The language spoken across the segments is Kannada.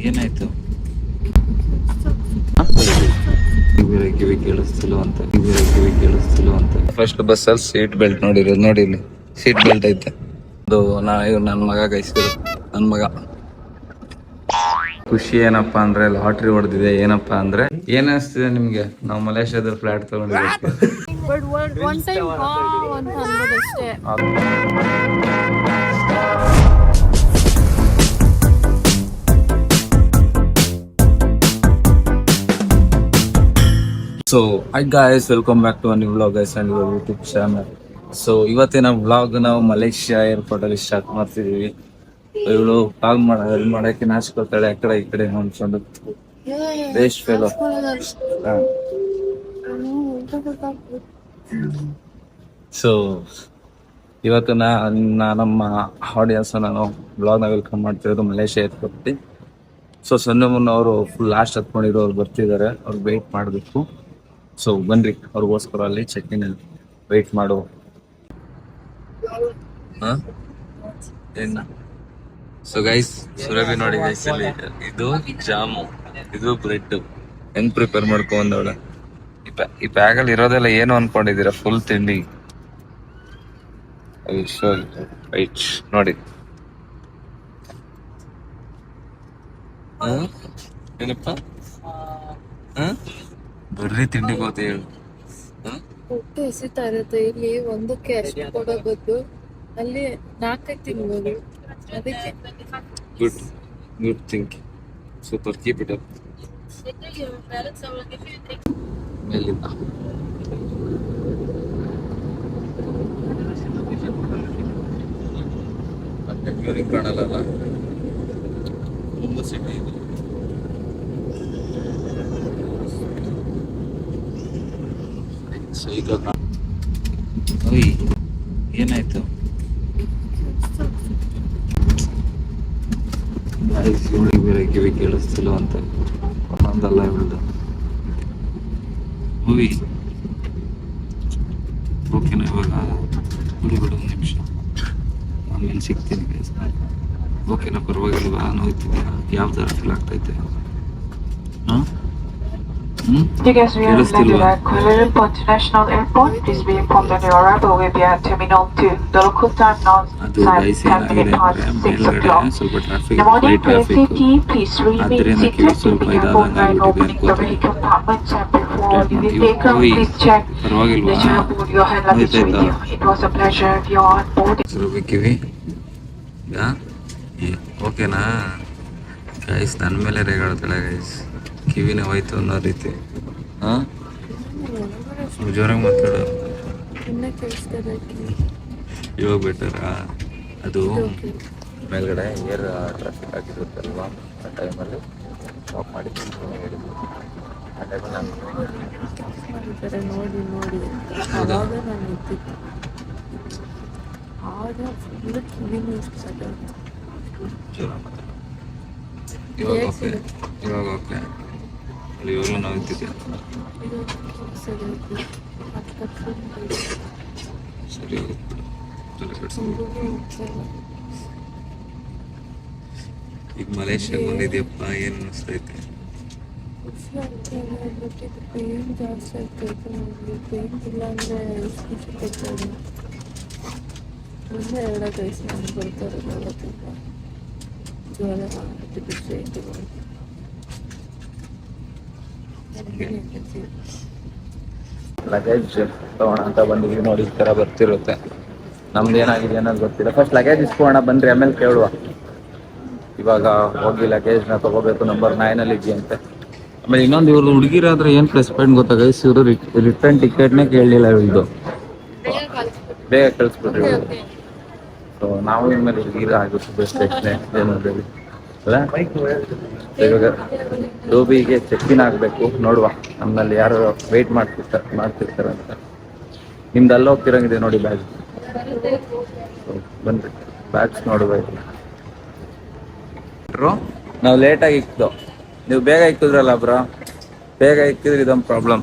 ಏನಾಯ್ತು? ಕಿವಿ ಕೇಳಿಸ್ತಿಲ್ವಂತೆ. ಫಸ್ಟ್ ಬಸ್ಸಲ್ಲಿ ಸೀಟ್ ಬೆಲ್ಟ್ ನೋಡಿರೋದು ನೋಡಿ, ಇಲ್ಲಿ ಸೀಟ್ ಬೆಲ್ಟ್ ಐತೆ. ಅದು ನನ್ನ ಮಗ ಗೈಸಿದ್ರು, ನನ್ನ ಮಗ. ಖುಷಿ ಏನಪ್ಪಾ ಅಂದ್ರೆ ಲಾಟ್ರಿ ಹೊಡೆದಿದೆ. ಏನಪ್ಪಾ ಅಂದ್ರೆ ಏನ್ ಅನಿಸ್ತಿದೆ ನಿಮ್ಗೆ? ನಾವು ಮಲೇಷ್ಯಾದ ಫ್ಲಾಟ್ ತಗೊಂಡಿದ್ದೀವಿ. So hi guys, welcome back to a new vlog guys and your YouTube channel. So ಇವತ್ತಿನ ವ್ಲಾಗ್ ನಾವು ಮಲೇಷ್ಯಾ ಏರ್ಪೋರ್ಟ್ ಅಲ್ಲಿ ಸ್ಟಾರ್ಟ್ ಮಾಡ್ತಿದೀವಿ. ಇವಳು ಕಾಲ್ ಮಾಡಕ್ಕೆ ನಾಚ್ಕೊಳ್ತಾಳೆ, ಆ ಕಡೆ ಈ ಕಡೆ ನೋಡ್ಕೊಂಡು. Waste fellow. ಸೊ ಇವತ್ತು ನಮ್ಮ ಆಡಿಯನ್ಸ್ ನಾನು ಬ್ಲಾಗ್ನ ವೆಲ್ಕಮ್ ಮಾಡ್ತಿರೋದು ಮಲೇಷ್ಯಾ ಏರ್ಪೋರ್ಟ್. ಸೊ ಸೊನ್ನೆ ಅವರು ಫುಲ್ ಲಾಸ್ಟ್ ಹತ್ಕೊಂಡಿರೋ ಅವ್ರು ಬರ್ತಿದ್ದಾರೆ, ಅವ್ರು ವೆಯ್ಟ್ ಮಾಡಬೇಕು. ಸೊ ಬನ್ರಿ, ಅವ್ರಿಗೋಸ್ಕರ ಅಲ್ಲಿ ಚೆಕ್ ಇನ್ ಅಲ್ಲಿ ವೆಯ್ಟ್ ಮಾಡು. ಸೊ ಗೈಸ್, ಸುರಭಿ ನೋಡಿ ಗೈಸ್, ಇಲ್ಲಿ ಇದು ಜಾಮು, ಇದು ಬ್ರೆಡ್ ಹೆಂಗ್ ಪ್ರಿಪೇರ್ ಮಾಡ್ಕೊಂಡವಳ. ಈ ಬ್ಯಾಗಲ್ಲಿ ಇರೋದೆಲ್ಲ ಏನು ಅನ್ಕೊಂಡಿದೀರಾ? ಫುಲ್ ತಿಂಡಿ. ವೈಟ್ ನೋಡಿ. ಏನಪ್ಪ ಬರ್ರಿ ತಿಂಡಿ ಹೋತೆ ಹೇಳು. ಹೊಟ್ಟೆ ಹಸಿತಾ ಇರುತ್ತೆ. ಇಲ್ಲಿ ಒಂದಕ್ಕೆ ಅಷ್ಟು ಕೊಡೋದು, ಅಲ್ಲಿ 4 ತಿನ್ಬೋದು. ಅದಕ್ಕೆ good think. Super, keep it up. ಮೇಲಿಂದ ಕಾಣಲ್ಲ, ತುಂಬ ಸಿಟಿ ಇದೆ. ಏನಾಯ್ತು? ಬೇರೆ ಕಿವಿ ಕೇಳಿಸ್ತಿಲ್ವಂತೆ, ಒಂದೊಂದಲ್ಲ ಇವಳ್ದು. ಓಕೆನಾ? ಇವಾಗ ಬಿಡು, 1 ನಿಮಿಷ, ಆಮೇಲೆ ಸಿಗ್ತೀನಿ. ಓಕೆನಾ? ಪರವಾಗಿಲ್ವಾ? ನೋಯ್ತಿದ್ಯಾ? ಯಾವ ಥರ ಫೀಲ್ ಆಗ್ತೈತೆ? ಹಾಂ, You guys will land at Kuala Lumpur International Airport. Please be informed that your arrival will be at Terminal 2. The local time now is 10 minutes past 6 o'clock. In the morning, for your safety, please remain seated, keeping your phone while opening the vehicle compartments, and before leaving the vehicle, please check that you have your hand luggage with you. It was a pleasure if you are on board. ಕಿವಿ ಓಕೆನಾ ಗೈಸ್? ನನ್ನ ಮೇಲೆ ರೇಗಾಡ್ತಾಳೆ ಗೈಸ್, ಕಿವಿನೇ ಹೋಯ್ತು ಅನ್ನೋ ರೀತಿ. ಹಾಂ, ಜೋರಾಗಿ ಮಾತಾಡು. ಇವಾಗ ಬೆಟರಾ? ಅದು ಮೇಲ್ಗಡೆ ಏರ್ ಟ್ರಾಫಿಕ್ ಆಗಿರುತ್ತಲ್ವಾ, ಆ ಟೈಮಲ್ಲಿ ಸ್ಟಾಪ್ ಮಾಡಿ ಹೇಳಿದ್ರು. ಆ ಟೈಮಲ್ಲಿ ನಾನು ಜೋರಾಗಿ ಮಾತಾಡು. ಇವಾಗ ಓಕೆ. ಅಲ್ಲಿ ಇವಾಗಲೂ ನೋಯ್ತಿದ್ದೆ. ಸರಿ, ಈಗ ಮಲೇಷ್ಯಾಗ ಬಂದಿದ್ಯಪ್ಪ, ಏನು ಅನಿಸ್ತೈತೆ? ಪೇನ್ ಜಾಸ್ತಿ ಆಗ್ತೈತೆ ನನಗೆ. ಪೇನ್ ಇಲ್ಲ ಅಂದರೆ ಖುಷಿ ಕೊಡ್ತಾರೆ. ಮುಂದೆ 2 ವಯಸ್ಸು ನನಗೆ ಬರ್ತಾರೆ, ಜ್ವರ ಖುಷಿ ಆಯಿತು. ಲಗೇಜ್ ತಗೋಣ ಅಂತ ಬಂದಿದ್ವಿ ನೋಡಿ. ಈ ಥರ ಬರ್ತಿರುತ್ತೆ. ನಮ್ದು ಏನಾಗಿದೆ ಅನ್ನೋದು ಗೊತ್ತಿಲ್ಲ. ಫಸ್ಟ್ ಲಗೇಜ್ ಇಸ್ಕೋಣ ಬನ್ರಿ, ಆಮೇಲೆ ಕೇಳುವ. ಇವಾಗ ಹೋಗಿ ಲಗೇಜ್ನ ತೊಗೋಬೇಕು. ನಂಬರ್ 9 ಇದೆಯಂತೆ. ಆಮೇಲೆ ಇನ್ನೊಂದು, ಇವ್ರದ್ದು ಹುಡುಗಿರಾದ್ರೆ ಏನು ಪ್ಲಸ್ ಪಾಯಿಂಟ್ ಗೊತ್ತಾ ಗೈಸ್? ಇವರು ರಿಟರ್ನ್ ಟಿಕೆಟ್ನೇ ಕೇಳಲಿಲ್ಲ ಇವ್ರದ್ದು, ಬೇಗ ಕಳಿಸ್ಬಿಟ್ರಿ. ಸೊ ನಾವು ಇನ್ಮೇಲೆ ಹುಡುಗಿರ ಆಗುತ್ತೆ ಬೆಸ್ಟ್ ಏನಂದೇಳಿ ಅಲ್ಲ. ಇವಾಗ ಡೋಬಿಗೆ ಚೆಕ್ಕಿನ್ ಆಗಬೇಕು. ನೋಡುವ, ನಮ್ಮಲ್ಲಿ ಯಾರು ವೆಯ್ಟ್ ಮಾಡ್ತಿರ್ತಾರೆ ಅಂತ. ನಿಮ್ದು ಅಲ್ಲಿ ಹೋಗ್ತಿರಂಗಿದೆ ನೋಡಿ ಬ್ಯಾಗ್. ಬನ್ರಿ, ಬ್ಯಾಗ್ಸ್ ನೋಡುವ. ನಾವು ಲೇಟಾಗಿ ಇಕ್ಕಿದ್ದು, ನೀವು ಬೇಗ ಇಕ್ಕಿದ್ರಲ್ಲ ಬ್ರೋ. ಬೇಗ ಇಕ್ಕಿದ್ರೆ ಇದೊಂದು ಪ್ರಾಬ್ಲಮ್,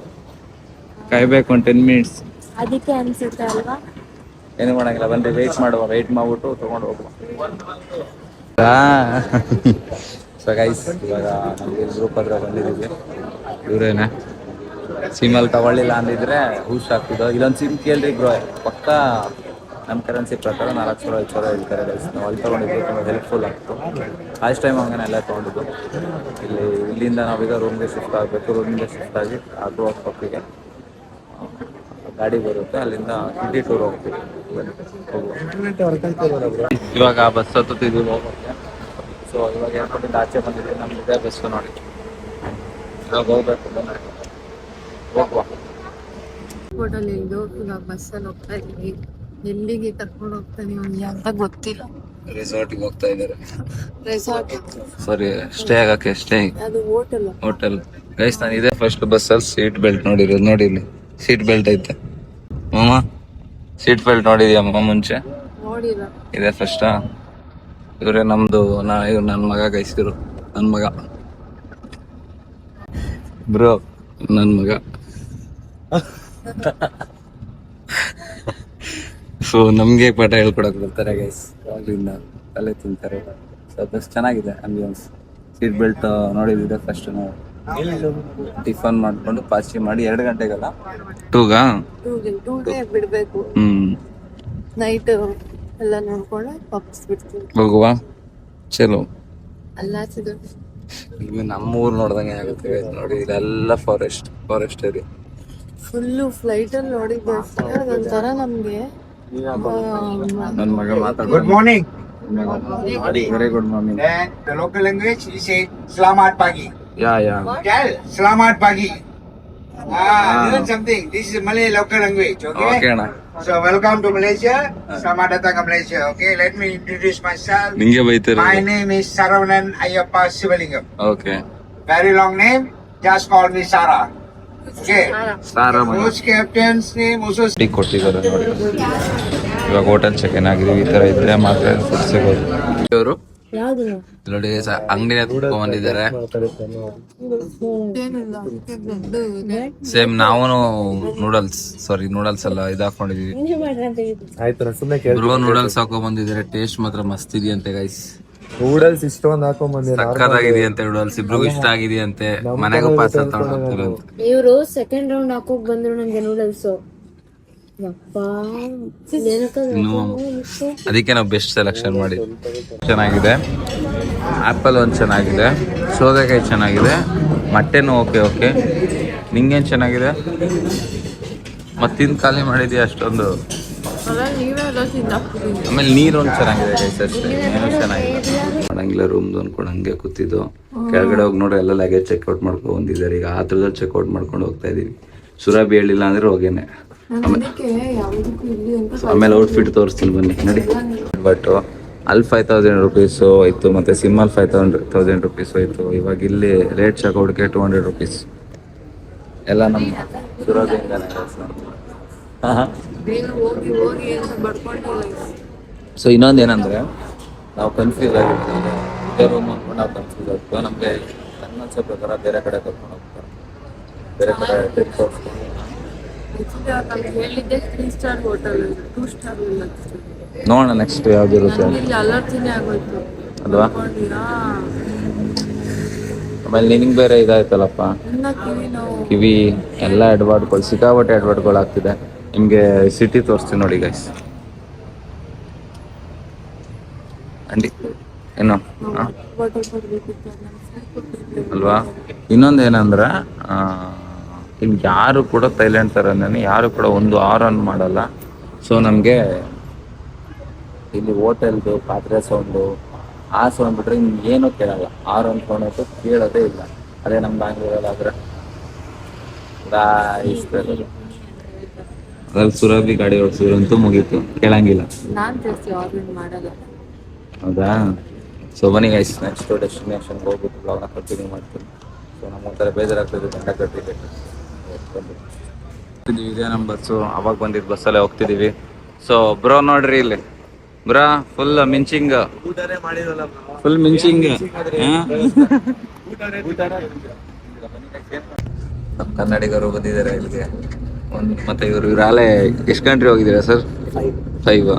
ಕಾಯ್ಬೇಕು ಒಂದು 10 ಮಿನಿಟ್ಸ್. ಅದಕ್ಕೆ ಅನ್ಸುತ್ತೆ ಅಲ್ವಾ? ಏನು ಮಾಡೋಂಗಿಲ್ಲ, ಬನ್ರಿ ವೆಯ್ಟ್ ಮಾಡುವ. ವೆಯ್ಟ್ ಮಾಡ್ಬಿಟ್ಟು ತೊಗೊಂಡು ಹೋಗುವ. ಸೊ ಸೊ ಗೈಸ್ ಇವಾಗ ನಮಗೆ ಗ್ರೂಪ್ ಹತ್ರ ಬಂದಿದ್ದೀವಿ. ಇವರೇನೆ ಸಿಮಲ್ಲಿ ತಗೊಳ್ಳಿಲ್ಲ ಅಂದಿದ್ರೆ ಹುಷಾಗ್ತಿದ್ದೋ. ಇಲ್ಲೊಂದು ಸಿಮ್ ಕೇಳ್ರಿ ಬ್ರೋ, ಪಕ್ಕ ನಮ್ಮ ಕರೆನ್ಸಿ ಪ್ರಕಾರ 4,000 5,000 ಹೇಳ್ತಾರೆ ಗೈಸ್. ನಾವು ಅಲ್ಲಿ ತೊಗೊಂಡಿದ್ದು ತುಂಬ ಹೆಲ್ಪ್ಫುಲ್ ಆಗ್ತು. ಲಾಸ್ಟ್ ಟೈಮ್ ಹಂಗೆ ಎಲ್ಲ ತೊಗೊಂಡಿದ್ದು. ಇಲ್ಲಿಂದ ನಾವೀಗ ರೂಮ್ಗೆ ಶಿಫ್ಟ್ ಆಗಬೇಕು. ರೂಮಿಂದ ಶಿಫ್ಟ್ ಆಗಿ ಅದು ಪಕ್ಕಿಗೆ ಗಾಡಿ ಬರುತ್ತೆ, ಅಲ್ಲಿಂದ ಸಿಟಿ ಟೂರ್ ಹೋಗ್ತೀವಿ. ಇವಾಗ ಬಸ್ ಹತ್ತಿದ್ದೀವಿ ಹೋಗೋಕ್ಕೆ. ಸೊ ಇವಾಗ ಏರ್ಪೋರ್ಟಿಂದ ಆಚೆ ಬಂದಿದ್ದೀವಿ. ನಮ್ದು ಇದೇ ಬಸ್ಸು ನೋಡಿ. ಇವಾಗ ಹೋಗ್ಬೇಕು, ಹೋಗುವ. ಹೋಟೆಲ್ ಇದ್ದು ಇವಾಗ ಬಸ್ಸಲ್ಲಿ ಹೋಗ್ತಾ ಇದೀವಿ. ಎಲ್ಲಿಗೆ ಕರ್ಕೊಂಡು ಹೋಗ್ತಾನೆ ಅವ್ನಿಗೆ ಅಂತ ಗೊತ್ತಿಲ್ಲ. ರೆಸಾರ್ಟಿಗೆ ಹೋಗ್ತಾ ಇದ್ದಾರೆ. ರೆಸಾರ್ಟ್ ಸಾರಿ, ಸ್ಟೇ ಆಗಕ್ಕೆ. ಸ್ಟೇ ಅದು ಹೋಟೆಲ್ ಗೈಸ್. ನಾನು ಇದೇ ಫಸ್ಟ್ ಬಸ್ಸಲ್ಲಿ ಸೀಟ್ ಬೆಲ್ಟ್ ನೋಡಿರೋದು. ನೋಡಿ ಇಲ್ಲಿ ಸೀಟ್ ಬೆಲ್ಟ್ ಐತೆ ಮಾಮ. ಸೀಟ್ ಬೆಲ್ಟ್ ನೋಡಿದ್ಯಾ ಮಾಮ ಮುಂಚೆ? ನೋಡಿಲ್ಲ. ಇದೇ ಫಸ್ಟಾ? ಇವರೇ ನಮ್ದು ಇವ್ರು ನನ್ನ ಮಗ ಗೈಸ್. ಇವರು ನನ್ನ ಮಗ ಬ್ರೋ, ನನ್ನ ಮಗ. ಸೊ ನಮಗೆ ಪಾಠ ಹೇಳ್ಕೊಡಕ್ ಬರ್ತಾರೆ ಗೈಸ್. ಅಲ್ಲಿಂದ ತಲೆ ತಿಂತಾರೆ. ಸೊ ಬಸ್ ಚೆನ್ನಾಗಿದೆ, ಆಂಬಿಯನ್ಸ್. ಸೀಟ್ ಬೆಲ್ಟ್ ನೋಡಿದ್ರೆ ಫಸ್ಟ್ ನಾವು ಟಿಫನ್ ಮಾಡ್ಕೊಂಡು ಪಾಚಿ ಮಾಡಿ 2 ಗಂಟೆಗಲ್ಲ 2ಗೆ ಬಿಡ್ಬೇಕು. ನೈಟ್ ಎಲ್ಲ ನೋಡ್ಕೊಂಡು ವಾಪಸ್ ಬಿಡ್ತೀವಿ. ಹೋಗುವ ಚಲೋ. ಅಲ್ಲ ಈಗ ನಮ್ಮ ಊರು ನೋಡ್ದಂಗೆ ಆಗುತ್ತೆ ನೋಡಿ. ಇದೆಲ್ಲ ಫಾರೆಸ್ಟ್ ಏರಿಯಾ. ಫುಲ್ಲು ಫ್ಲೈಟ್ ಅಲ್ಲಿ ನೋಡಿದ್ದೆ ಅಷ್ಟೇ. ಅದೊಂಥರ ನಮ್ಗೆ ನನ್ನ ಮಗ ಮಾತಾಡ. Good morning. Very good morning. Then the local language we say Selamat pagi. Yeah Tell Selamat pagi. Learn something. This is Malay local language. Okay. Okay ಅಣ್ಣ. So welcome to Malaysia. Selamat datang ke Malaysia. Okay. Let me introduce myself. ನಿಂಗೆ ಬೈತಾರೆ. My name is Saravanan Ayyappa Sivalingam. Okay. Very long name. Just call me Sara. Okay. Sara ಮಗ. Coach captain's name also. Tea ಕೊಟ್ಟಿದ್ದಾರೆ ನೋಡಿ. ಇವಾಗ ಹೋಟೆಲ್ ಚೆಕ್ ಇನ್ ಆಗಿದೆ. ಈ ತರ ಇದ್ರೆ ಮಾತ್ರ ಫುಡ್ ಸಿಗೋದು. ಇವರು ಯಾವ್ದು ನೋಡಿ ಅಂಗಡಿನ ಬಂದಿದ್ದಾರೆ. ಸೇಮ್ ನಾವು ನೂಡಲ್ಸ್ ಎಲ್ಲ ಇದು ಹಾಕೊಂಡಿದೀವಿ. ಬ್ರೋ ನೂಡಲ್ಸ್ ಹಾಕೊಂಡ್ ಬಂದಿದ್ದಾರೆ. ಟೇಸ್ಟ್ ಮಾತ್ರ ಮಸ್ತ್ ಇದೆಯಂತೆ ಗೈಸ್. ನೂಡಲ್ಸ್ ಇಷ್ಟೊಂದು ಹಾಕೊಂಡ್ ಬಂದಿರ ಸಕ್ಕತ್ತಾಗಿದೆಯಂತೆ ನೂಡಲ್ಸ್. ಇಬ್ರಿಗೂ ಇಷ್ಟ ಆಗಿದೆಯಂತೆ. ಮನೆಗೂ ಪಾರ್ಸಲ್ ತಗೊಂಡು ಹೋಗ್ತಿರಂತೆ. ಇವರು ಸೆಕೆಂಡ್ ರೌಂಡ್ ಹಾಕೋಕ್ ಬಂದ್ರು ನಂಗೆ ನೂಡಲ್ಸ್. ಅದಕ್ಕೆ ನಾವು ಬೆಸ್ಟ್ ಸೆಲೆಕ್ಷನ್ ಮಾಡಿದ್ವಿ. ಚೆನ್ನಾಗಿದೆ. ಆಪಲ್ ಒಂದು ಚೆನ್ನಾಗಿದೆ. ಸೌತೆಕಾಯಿ ಚೆನ್ನಾಗಿದೆ. Mutton okay. ನಿಂಗೇನು ಚೆನ್ನಾಗಿದೆ? ಮತ್ತಿಂದು ಖಾಲಿ ಮಾಡಿದ್ಯಾ ಅಷ್ಟೊಂದು? ಆಮೇಲೆ ನೀರೊಂದು ಚೆನ್ನಾಗಿದೆ ಗೈಸ್ ಅಷ್ಟೇ, ಏನೂ ಚೆನ್ನಾಗಿದೆ. ಮಾಡಂಗಿಲ್ಲ. ರೂಮ್ದು ಅನ್ಕೊಂಡು ಹಂಗೆ ಕೂತಿದ್ದು. ಕೆಳಗಡೆ ಹೋಗಿ ನೋಡ್ರಿ ಎಲ್ಲ ಲಗೇಜ್ ಚೆಕ್ಔಟ್ ಮಾಡ್ಕೊಂಡು ಬಂದಿದ್ದಾರೆ. ಈಗ ಆತ್ರದಲ್ಲಿ ಚೆಕ್ಔಟ್ ಮಾಡ್ಕೊಂಡು ಹೋಗ್ತಾ ಇದೀವಿ. ಸುರಭಿ ಹೇಳಿಲ್ಲ ಅಂದ್ರೆ ಹೋಗೇನೆ. ಆಮೇಲೆ ಔಟ್ಫಿಟ್ ತೋರಿಸ್ತೀನಿ ಬನ್ನಿ ನೋಡಿ. ಬಟ್ ಅಲ್ಲಿ 5,000 ರುಪೀಸು ಹೋಯ್ತು, ಮತ್ತೆ ಸಿಮ್ಮಲ್ಲಿ 5,000 ರುಪೀಸ್ ಹೋಯ್ತು. ಇವಾಗ ಇಲ್ಲಿ ರೇಟ್ ಚೆಕ್ಔಟ್ಗೆ 200 ರುಪೀಸ್. ಎಲ್ಲ ನಮ್ಮ ಸುರಭಿಯಿಂದಾನೆ. ಸೊ ಇನ್ನೊಂದು ಏನಂದ್ರೆ ನಾವು ಕನ್ಫ್ಯೂಸ್ ಆಗಿರ್ತೀವಿ. ಇದೇ ರೂಮ್ ಅಂದ್ಕೊಂಡು ನಾವು ಕನ್ಫ್ಯೂಸ್ ಆಗ್ತೀವಿ. ನಮಗೆ ನನ್ನ ಅನ್ಸೋ ಪ್ರಕಾರ ಬೇರೆ ಕಡೆ ಕರ್ಕೊಂಡು ಹೋಗ್ತಾರೆ. ಬೇರೆ ಕಡೆ ಟ್ರಿಪ್ ತೋರಿಸ್ಕೊಂಡು ಹೇಳಿದ್ದೆ 3 ಸ್ಟಾರ್ ಹೋಟೆಲ್, 2 ಸ್ಟಾರ್ ಇಲ್ಲ. ನೋಡೋಣ ನೆಕ್ಸ್ಟ್ ಯಾವ್ದಿರುತ್ತೆ ಅಲರ್ಜಿನೇ ಆಗೋಯ್ತು ಅಲ್ವಾ. ಆಮೇಲೆ ನಿನಗೆ ಬೇರೆ ಇದಾಯ್ತಲ್ಲಪ್ಪ ಕಿವಿ ಎಲ್ಲ ಎಡ್ವರ್ಡ್ಗಳು, ಸಿಕ್ಕಾಪಟ್ಟೆ ಎಡ್ವರ್ಡ್ಗಳು ಆಗ್ತಿದೆ. ನಿಮಗೆ ಸಿಟಿ ತೋರಿಸ್ತೀನಿ ನೋಡಿ ಗೈಸ್. ಅಂಡಿ ಏನು ಅಲ್ವಾ. ಇನ್ನೊಂದು ಏನಂದ್ರೆ ಇಲ್ಲಿ ಯಾರು ಕೂಡ ಥೈಲ್ಯಾಂಡ್ ಥರನೇ ಯಾರು ಕೂಡ ಒಂದು ಆನ್ ಮಾಡಲ್ಲ. ಸೊ ನಮಗೆ ಇಲ್ಲಿ ಹೋಟೆಲ್ದು ಪಾತ್ರೆ ಸೌಂಡು ಆ ಸೌಂಡ್ ಬಿಟ್ರೆ ಇನ್ನೇನು ಕೇಳಲ್ಲ. ಆನ್ ಸೌಂಡ್ ಕೇಳೋದೇ ಇಲ್ಲ. ಅದೇ ನಮ್ಮ ಬ್ಯಾಂಗ್ಳೂರಲ್ಲಾದ್ರೆ ಇಷ್ಟಲ್ಲ. ಅದ್ರಲ್ಲಿ ಸುರಭಿ ಗಾಡಿ ಓಡಿಸಿದ್ರಂತೂ ಮುಗೀತು, ಕೇಳಂಗಿಲ್ಲ. ಹೌದಾ. ಸೊ ಬನ್ನಿ ಗೈಸ್, ನೆಕ್ಸ್ಟ್ ಡೆಸ್ಟಿನೇಷನ್ಗೆ ಹೋಗ್ಬಿಟ್ಟು ಬ್ಲಾಗ್ನ ಕಂಟಿನ್ಯೂ ಮಾಡ್ತೀನಿ. ಸೊ ನಮ್ಮ ಒಂಥರ ಬೇಜಾರಾಗ್ತದೆ. ಗಂಡ ಕಟ್ಟಿದ್ದೀವಿ, ಇದೇ ನಮ್ಮ ಬಸ್ಸು. ಅವಾಗ ಬಂದಿದ್ದು ಬಸ್ಸಲ್ಲೇ ಹೋಗ್ತಿದ್ದೀವಿ. ಸೊ ಬ್ರೋ ನೋಡ್ರಿ ಇಲ್ಲಿ ಬ್ರಾ ಫುಲ್ ಮಿಂಚಿಂಗ್, ಫುಲ್ ಮಿಂಚಿಂಗ್. ನಮ್ಮ ಕನ್ನಡಿಗರು ಬಂದಿದ್ದಾರೆ ಇಲ್ಲಿಗೆ. ಮತ್ತೆ ಇವರು ಅಲ್ಲೇ ಎಷ್ಟು ಕಂಟ್ರಿ ಹೋಗಿದ್ದೀರಾ ಸರ್? 5.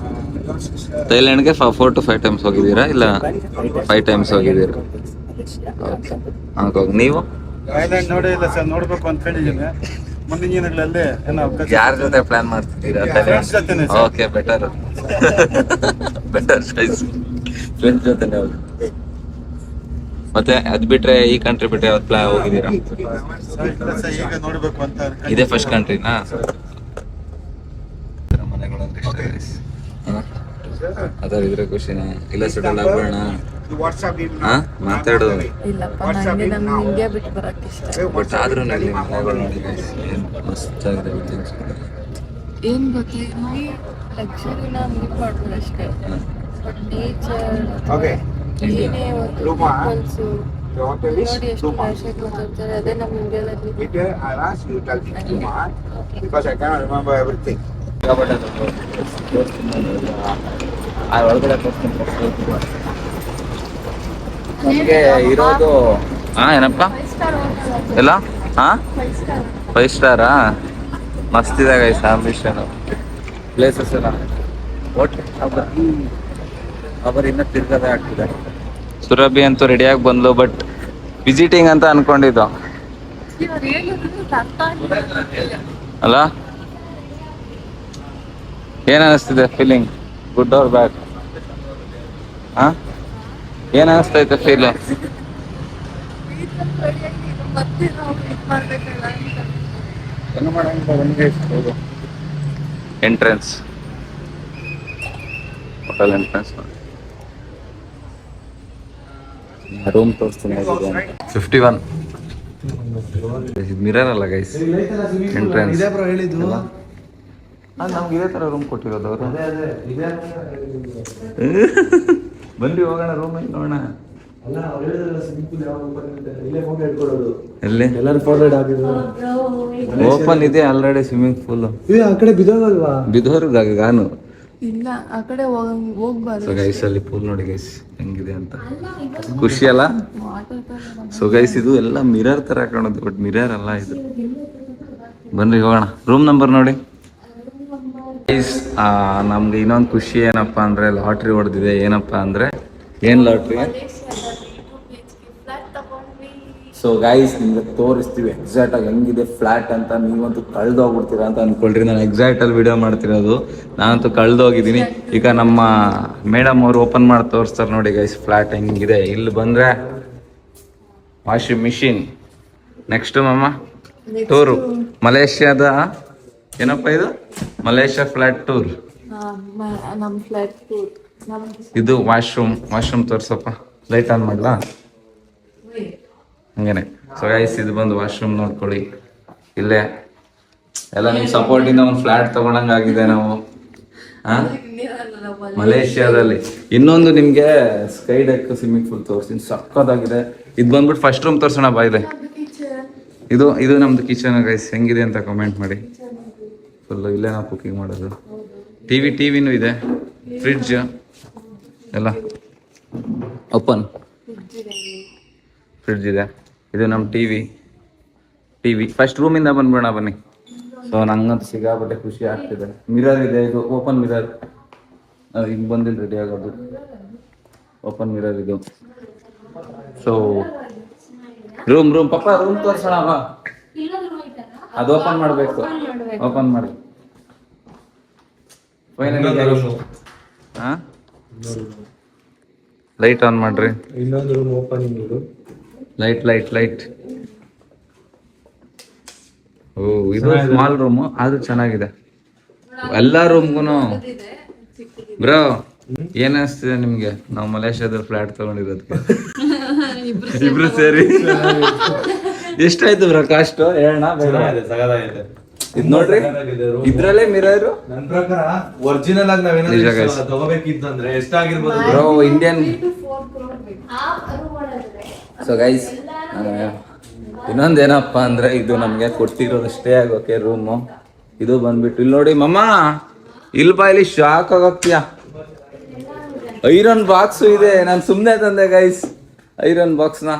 ಥೈಲ್ಯಾಂಡ್ಗೆ 4 to 5 ಟೈಮ್ಸ್ ಹೋಗಿದ್ದೀರಾ ಇಲ್ಲ 5 ಟೈಮ್ಸ್ ಹೋಗಿದ್ದೀರಾ? ಹಾಕೋಗಿ ನೀವು ಐಲ್ಯಾಂಡ್ ನೋಡೇ ಇಲ್ಲ ಸರ್, ನೋಡ್ಬೇಕು ಅನ್ಕೊಂಡಿದ್ದೀನಿ. ಮುಂದಿನ ದಿನಗಳಲ್ಲಿ ಏನೋ ಅವಕಾಶ ಯಾರ ಜೊತೆ ಪ್ಲಾನ್ ಮಾಡ್ತಿದ್ದೀರಾ? Friends ಜೊತೆನೆ sir. Okay, better better choice. Friends ಜೊತೆನೆ ಹೋಗಿ. ಮತ್ತೆ ಅದ್ ಬಿಟ್ರೆ ಈ ಕಂಟ್ರಿ ಬಿಟ್ರೆ ಯಾವ್ದು ಪ್ಲಾನ್ ಹೋಗಿದ್ದೀರಾ? ಇಲ್ಲ ಸರ್, ಈಗ ನೋಡ್ಬೇಕು ಅಂತ ಅನ್ಕೊಂಡಿದ್ದೀನಿ. ಇದೇ ಫಸ್ಟ್ ಕಂಟ್ರಿನಾ? ಮನೆಗಳಂದ್ರೆ ಇಷ್ಟ guys. ಅದಾದ್ರೆ ಖುಷಿನಾ? ಇಲ್ಲ ಸೆಟಲ್ ಆಗ್ಬೋಣ? ಮಾತಾಡು. ಇಲ್ಲಪ್ಪ, ನಂಗೆ ನಮ್ಮ ಇಂಡಿಯಾ ಬಿಟ್ಟು ಬರಕ್ಕೆ ಇಷ್ಟ. ಬಟ್ ಆದ್ರೂ ಇಲ್ಲಿ ಮನೆಗಳು ನೋಡಿ guys, ಏನ್ ಮಸ್ತ್ ಆಗಿದೆ buildings. ಏನ್ ಗೊತ್ತಾ, ಇಲ್ಲಿ ಲಕ್ಸುರಿನ ಮೀಟ್ ಮಾಡ್ಬೋದು ಅಷ್ಟೇ. But nature Okay. ಏನೇ ಒಂದು peoples ನೋಡಿ ಎಷ್ಟು ಭಾಷೆ ಮಾತಾಡ್ತಾರೆ. ಅದೇ ನಮ್ಮ ಇಂಡಿಯಾದಲ್ಲಿ Later, I'll ask you to tell me too much because I cannot remember everything. ಒಳಗಡೆ ನಮಗೆ ಇರೋದು ಏನಪ್ಪ ಎಲ್ಲ 5 ಸ್ಟಾರಾ? ಮಸ್ತ್ ಇದೆ ಗೈಸ್. ಆಂಬಿಷನ್ ಪ್ಲೇಸಸ್ ಎಲ್ಲ ಒಟ್ಟು ಇನ್ನ ತಿರ್ಗದೆ ಆಗ್ತಿದೆ. ಸುರಭಿ ಅಂತೂ ರೆಡಿಯಾಗಿ ಬಂದ್ಲು, ಬಟ್ ವಿಸಿಟಿಂಗ್ ಅಂತ ಅನ್ಕೊಂಡಿದ್ದು ಅಲ್ಲ. ಏನ್ ಅನಿಸ್ತಿದೆ ಫೀಲಿಂಗ್? ಗುಡ್ ಆರ್ ಬ್ಯಾಡ್? ಏನ್ ಅನಿಸ್ತೈತೆ ಫೀಲ್? ಮತ್ತೆ ನಾವು ಮೀಟ್ ಮಾಡ್ಬೇಕಲ್ಲ ಅಂತ. ಏನು ಮಾಡಂಗಿಲ್ಲ. Entrance, hotel entrance. ರೂಮ್ ತೋರಿಸ್ತೀನಿ. 51 ಮಿರರ್ ಅಲ್ಲ ಗೈಸ್, ಎಂಟ್ರೆನ್ಸ್. ನಮ್ಗೆ ಇದೇ ತರ ರೂಮ್ ಕೊಟ್ಟಿರೋದು ಅವರು. ಬನ್ನಿ ಹೋಗೋಣ ರೂಮಲ್ಲಿ ನೋಡೋಣ. ಎಲ್ಲಿ ಓಪನ್ ಇದೆ ಆಲ್ರೆಡಿ ಸ್ವಿಮ್ಮಿಂಗ್ ಪೂಲ್. ಆ ಕಡೆ ಬಿದ್ದೋಗಲ್ವಾ? ಬಿದೋರ್ಗಾಗ ಗಾನು ಇಲ್ಲ, ಆ ಕಡೆ ಹೋಗ್ಬಾರ್ದು. ಸೊ ಗೈಸ್ ಅಲ್ಲಿ ಪೂಲ್ ನೋಡಿ ಗೈಸ್ ಹೆಂಗಿದೆ ಅಂತ. ಖುಷಿ ಅಲ್ಲ? ವಾಟರ್ ಸೊ ಗೈಸ್ ಇದು ಎಲ್ಲ ಮಿರರ್ ತರ ಕಾಣೋದು, ಬಟ್ ಮಿರರ್ ಅಲ್ಲ ಇದು. ಬನ್ರಿ ಹೋಗೋಣ. ರೂಮ್ ನಂಬರ್ ನೋಡಿ ಗೈಸ್. ನಮ್ಗೆ ಇನ್ನೊಂದು ಖುಷಿ ಏನಪ್ಪ ಅಂದ್ರೆ ಲಾಟ್ರಿ ಹೊಡೆದಿದೆ. ಏನಪ್ಪ ಅಂದ್ರೆ ಏನ್ ಲಾಟ್ರಿ? ಸೊ ಗೈಸ್ ನಿಮ್ಗೆ ತೋರಿಸ್ತೀವಿ ಎಕ್ಸಾಕ್ಟ್ ಆಗಿ ಹೆಂಗಿದೆ ಫ್ಲಾಟ್ ಅಂತ. ನೀವಂತೂ ಕಳ್ದೋಗ್ಬಿಡ್ತೀರಾ ಅಂತ ಅನ್ಕೊಳ್ರಿ. ನಾನು ಎಕ್ಸಾಕ್ಟ್ ಅಲ್ಲಿ ವಿಡಿಯೋ ಮಾಡ್ತಿರೋದು. ನಾನಂತೂ ಕಳ್ದೋಗಿದ್ದೀನಿ. ಈಗ ನಮ್ಮ ಮೇಡಮ್ ಅವರು ಓಪನ್ ಮಾಡಿ ತೋರಿಸ್ತಾರೆ ನೋಡಿ ಗೈಸ್ ಫ್ಲಾಟ್ ಹೆಂಗಿದೆ. ಇಲ್ಲಿ ಬಂದ್ರೆ ವಾಷಿಂಗ್ ಮಿಷಿನ್. ನೆಕ್ಸ್ಟ್ ಮಮ್ಮ ಟೂರು ಮಲೇಷ್ಯಾದ ಏನಪ್ಪ ಇದು? Malaysia flat tour. ನಮ್ಮ ಫ್ಲೈಟ್ ಟೂರ್. ಇದು ವಾಶ್ರೂಮ್ ತೋರ್ಸಪ್ಪ. ಲೈಟ್ ಆನ್ ಮಾಡ್ಲಾ? ಹಂಗೇನೆ. ಸೊ ಗೈಸ್ ಇದು ಬಂದು ವಾಶ್ರೂಮ್ ನೋಡ್ಕೊಳ್ಳಿ. ಇಲ್ಲೇ ಎಲ್ಲ ನಿಮ್ ಸಪೋರ್ಟ್ ಇಂದ ಒಂದು ಫ್ಲಾಟ್ ತಗೊಳಂಗ ಆಗಿದೆ ನಾವು ಮಲೇಷ್ಯಾದಲ್ಲಿ. ಇನ್ನೊಂದು ನಿಮ್ಗೆ ಸ್ಕೈ ಡೆಕ್ ಸ್ವಿಮ್ಮಿಂಗ್ ಪೂಲ್ ತೋರಿಸ್ತೀನಿ, ಸಕ್ಕತ್ತಾಗಿದೆ. ಇದು ಬಂದ್ಬಿಟ್ಟು ಫಸ್ಟ್ ರೂಮ್ ತೋರ್ಸೋಣ ಬಾ. ಇದೆ ಇದು ನಮ್ದು ಕಿಚನ್ ಗೈಸ್. ಹೆಂಗಿದೆ ಅಂತ ಕಮೆಂಟ್ ಮಾಡಿ. ಫುಲ್ ಇಲ್ಲೇ ನಾವು ಕುಕಿಂಗ್ ಮಾಡೋದು. ಟಿವಿನೂ ಇದೆ, ಫ್ರಿಡ್ಜ್ ಎಲ್ಲ ಓಪನ್. ಫ್ರಿಡ್ಜ್ ಇದೆ. ಇದು ನಮ್ಮ ಟಿವಿ ಫಸ್ಟ್ ರೂಮಿಂದ ಬಂದ್ಬಿಡೋಣ ಬನ್ನಿ. ಸೊ ನಂಗಂತೂ ಸಿಗಾಬಟ್ಟೆ ಖುಷಿ ಆಗ್ತಿದೆ. ಮಿರರ್ ಇದೆ, ಇದು ಓಪನ್ ಮಿರರ್. ನಾವು ಹಿಂಗೆ ಬಂದಿಲ್ಲ ರೆಡಿ ಆಗೋದು. ಓಪನ್ ಮಿರರ್ ಇದು. ಸೊ ರೂಮ್ ಪಾಪ ರೂಮ್ ತೋರ್ಸೋಣ ಬಾ. ಅದು ಓಪನ್ ಮಾಡಬೇಕು. ಓಪನ್ ಮಾಡಿ ಲೈಟ್ ಆನ್ ಮಾಡ್ರಿ. ಇನ್ನೊಂದು ರೂಮ್ ಓಪನಿಂಗ್. ಲೈಟ್. ಓ ಇದು ಸ್ಮಾಲ್ ರೂಮು, ಅದು ಚೆನ್ನಾಗಿದೆ. ಎಲ್ಲಾ ರೂಮ್ಗೂ ಬ್ರೋ ಏನ್ ಅನಿಸ್ತಿದೆ ನಿಮ್ಗೆ? ನಾವು ಮಲೇಷ್ಯಾದ ಫ್ಲಾಟ್ ತಗೊಂಡಿರೋದಕ್ಕೆ ಇಬ್ರು ಸೇರಿ ಎಷ್ಟಾಯ್ತು ಬ್ರೋ ಕಾಸ್ಟ್? ಹೇಳೋಣ. ಇದ್ ನೋಡ್ರಿ, ಇದ್ರಲ್ಲೇ ಮಿರರ್. ನನ್ನ ಪ್ರಕಾರ ಒರಿಜಿನಲ್ ಆಗಿ ನಾವೇನಾದ್ರೂ ತಗೋಬೇಕಿತ್ತಂದ್ರೆ ಎಷ್ಟಾಗಿರ್ಬೋದು ಬ್ರೋ ಇಂಡಿಯನ್. ಸೊ ಗೈಸ್ ಇನ್ನೊಂದೇನಪ್ಪ ಅಂದ್ರೆ ಇದು ನಮ್ಗೆ ಕೊಟ್ಟಿರೋದು ಸ್ಟೇ ಆಗೋಕೆ ರೂಮು. ಇದು ಬಂದ್ಬಿಟ್ಟು ಇಲ್ಲಿ ನೋಡಿ ಮಮ್ಮ, ಇಲ್ಲಿ ಶಾಕ್ ಆಗೋಗ್ತೀಯ. ಐರನ್ ಬಾಕ್ಸು ಇದೆ. ನಾನು ಸುಮ್ಮನೆ ತಂದೆ ಗೈಸ್ ಐರನ್ ಬಾಕ್ಸ್ನ.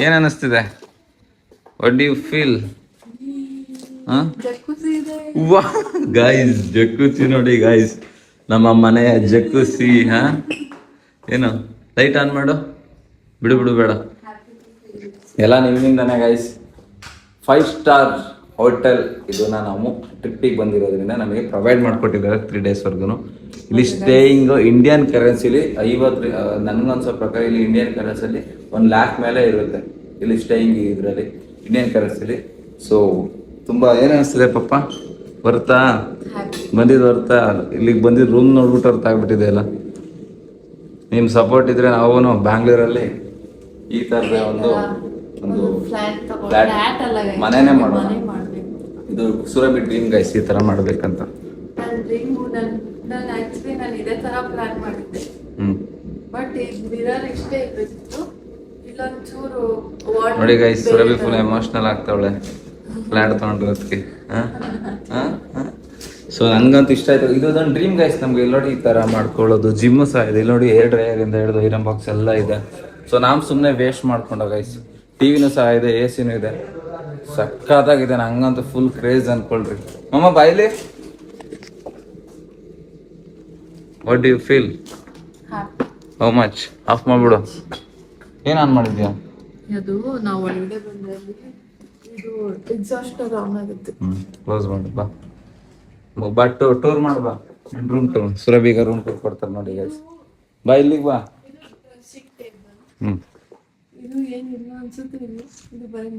ಏನ್ ಅನ್ನಿಸ್ತಿದೆ? What do you feel? Guys jacuzzi ನೋಡಿ ಗೈಸ್, ನಮ್ಮ ಮನೆಯ ಜಕ್ಕುಸಿ. ಏನು ಲೈಟ್ ಆನ್ ಮಾಡು. ಬಿಡು ಬೇಡ ಎಲ್ಲ ನಿಮ್ಮಿಂದಾನೆ ಗೈಸ್. 5 ಸ್ಟಾರ್ ಹೋಟೆಲ್ ಇದನ್ನ ನಾವು ಟ್ರಿಪ್ಪಿಗೆ ಬಂದಿರೋದ್ರಿಂದ ನಮಗೆ ಪ್ರೊವೈಡ್ ಮಾಡಿಕೊಟ್ಟಿದ್ದಾರೆ 3 ಡೇಸ್ವರೆಗೂ. ಇಲ್ಲಿ ಸ್ಟೇಯಿಂಗ್ ಇಂಡಿಯನ್ ಕರೆನ್ಸಿಲಿ 50 ನನಗನ್ಸೋ ಪ್ರಕಾರ ಇಲ್ಲಿ ಇಂಡಿಯನ್ ಕರೆನ್ಸಿಲಿ 1 lakh ಮೇಲೆ ಇರುತ್ತೆ ಇಲ್ಲಿ ಸ್ಟೇಯಿಂಗ್ ಇದರಲ್ಲಿ ಇಂಡಿಯನ್ ಕರೆನ್ಸಿಲಿ. ಸೊ ತುಂಬ ಏನು ಅನಿಸ್ತದೆ ಪಪ್ಪ ಬರ್ತಾ ಬಂದಿದ್ದು ಬರ್ತಾ ಇಲ್ಲಿಗೆ ಬಂದಿದ್ದು ರೂಮ್ ನೋಡ್ಬಿಟ್ಟು ಅರ್ಥ ಆಗ್ಬಿಟ್ಟಿದೆ ಅಲ್ಲ. ನಿಮ್ಮ ಸಪೋರ್ಟ್ ಇದ್ರೆ ನಾವು ಬ್ಯಾಂಗ್ಳೂರಲ್ಲಿ ಈ ಥರದ ಒಂದು ಫ್ಲಾಟ್ ಮನೆನೇ ಮಾಡೋಣ. ಇದು ಸುರಭಿ ಡ್ರೀಮ್ ಗೈಸ್, ಈ ಥರ ಮಾಡ್ಬೇಕಂತ. ನಾನು ಇದೇ ತರ ಪ್ಲಾನ್ ಮಾಡಿದ್ದೆ, ಬಟ್ ಮಿರರ್ ಇಷ್ಟೇ ಇರ್ಬೇಕಿತ್ತು. ಇಲ್ಲೊಂಚೂರು ನೋಡಿ ಗೈಸ್, ಸುರಭಿ ಫುಲ್ ಎಮೋಷನಲ್ ಆಗ್ತಾವಳೆ ಫ್ಲಾಟ್ ತಗೊಂಡಿರೋದಕ್ಕೆ. ಸೊ ನಂಗಂತೂ ಇಷ್ಟ ಆಯ್ತು. ಇದೊಂದು ಡ್ರೀಮ್ ಗೈಸ್ ನಮ್ಗೆ. ಇಲ್ಲಿ ನೋಡಿ ಈ ತರ ಮಾಡ್ಕೊಳ್ಳೋದು. ಜಿಮ್ ಸಹ ಇದೆ ಇಲ್ಲಿ ನೋಡಿ, ಏರ್ ಡ್ರೈಯರ್ ಇಂದ ಹಿಡಿದು ಐರನ್ ಬಾಕ್ಸ್ ಎಲ್ಲ ಇದೆ. ಸೊ ನಾವು ಸುಮ್ಮನೆ ವೇಸ್ಟ್ ಮಾಡ್ಕೊಂಡ ಗೈಸ್. ಟಿವಿನೂ ಸಹ ಇದೆ, AC ನೂ ಇದೆ, ಸಕ್ಕತ್ತಾಗಿದೆ. ನಂಗಂತೂ ಫುಲ್ ಕ್ರೇಜ್ ಅನ್ಕೊಳ್ರಿ. ಮಮ್ಮ ಬಾಯ್ಲಿ, what do you feel? How much? Off ಮಾಡ್ಬಿಡು. ಏನ್ ಆನ್ ಮಾಡಿದ್ಯಾ? ಅದು ನಾವು ಒಳಗಡೆ ಬಂದಲ್ಲಿ ಇದು ಎಕ್ಸಾಸ್ಟರ್ ಆನ್ ಆಗುತ್ತೆ. ಕ್ಲೋಸ್ ಮಾಡಿ ಬಾ. ಬಟ್ ಟೂರ್ ಮಾಡು ಬಾ. ರೂಮ್ ಟೂರ್ ಸುರಭಿಗ ರೂಮ್ ಟೂರ್ ಕೊಡ್ತಾರೆ ನೋಡಿ ಗೈಸ್. ಬಾ ಇಲ್ಲಿಗೆ ಬಾ. ಇದು ಏನಿಲ್ಲ ಅನ್ಸುತ್ತೆ. ಇದು ಬರೀ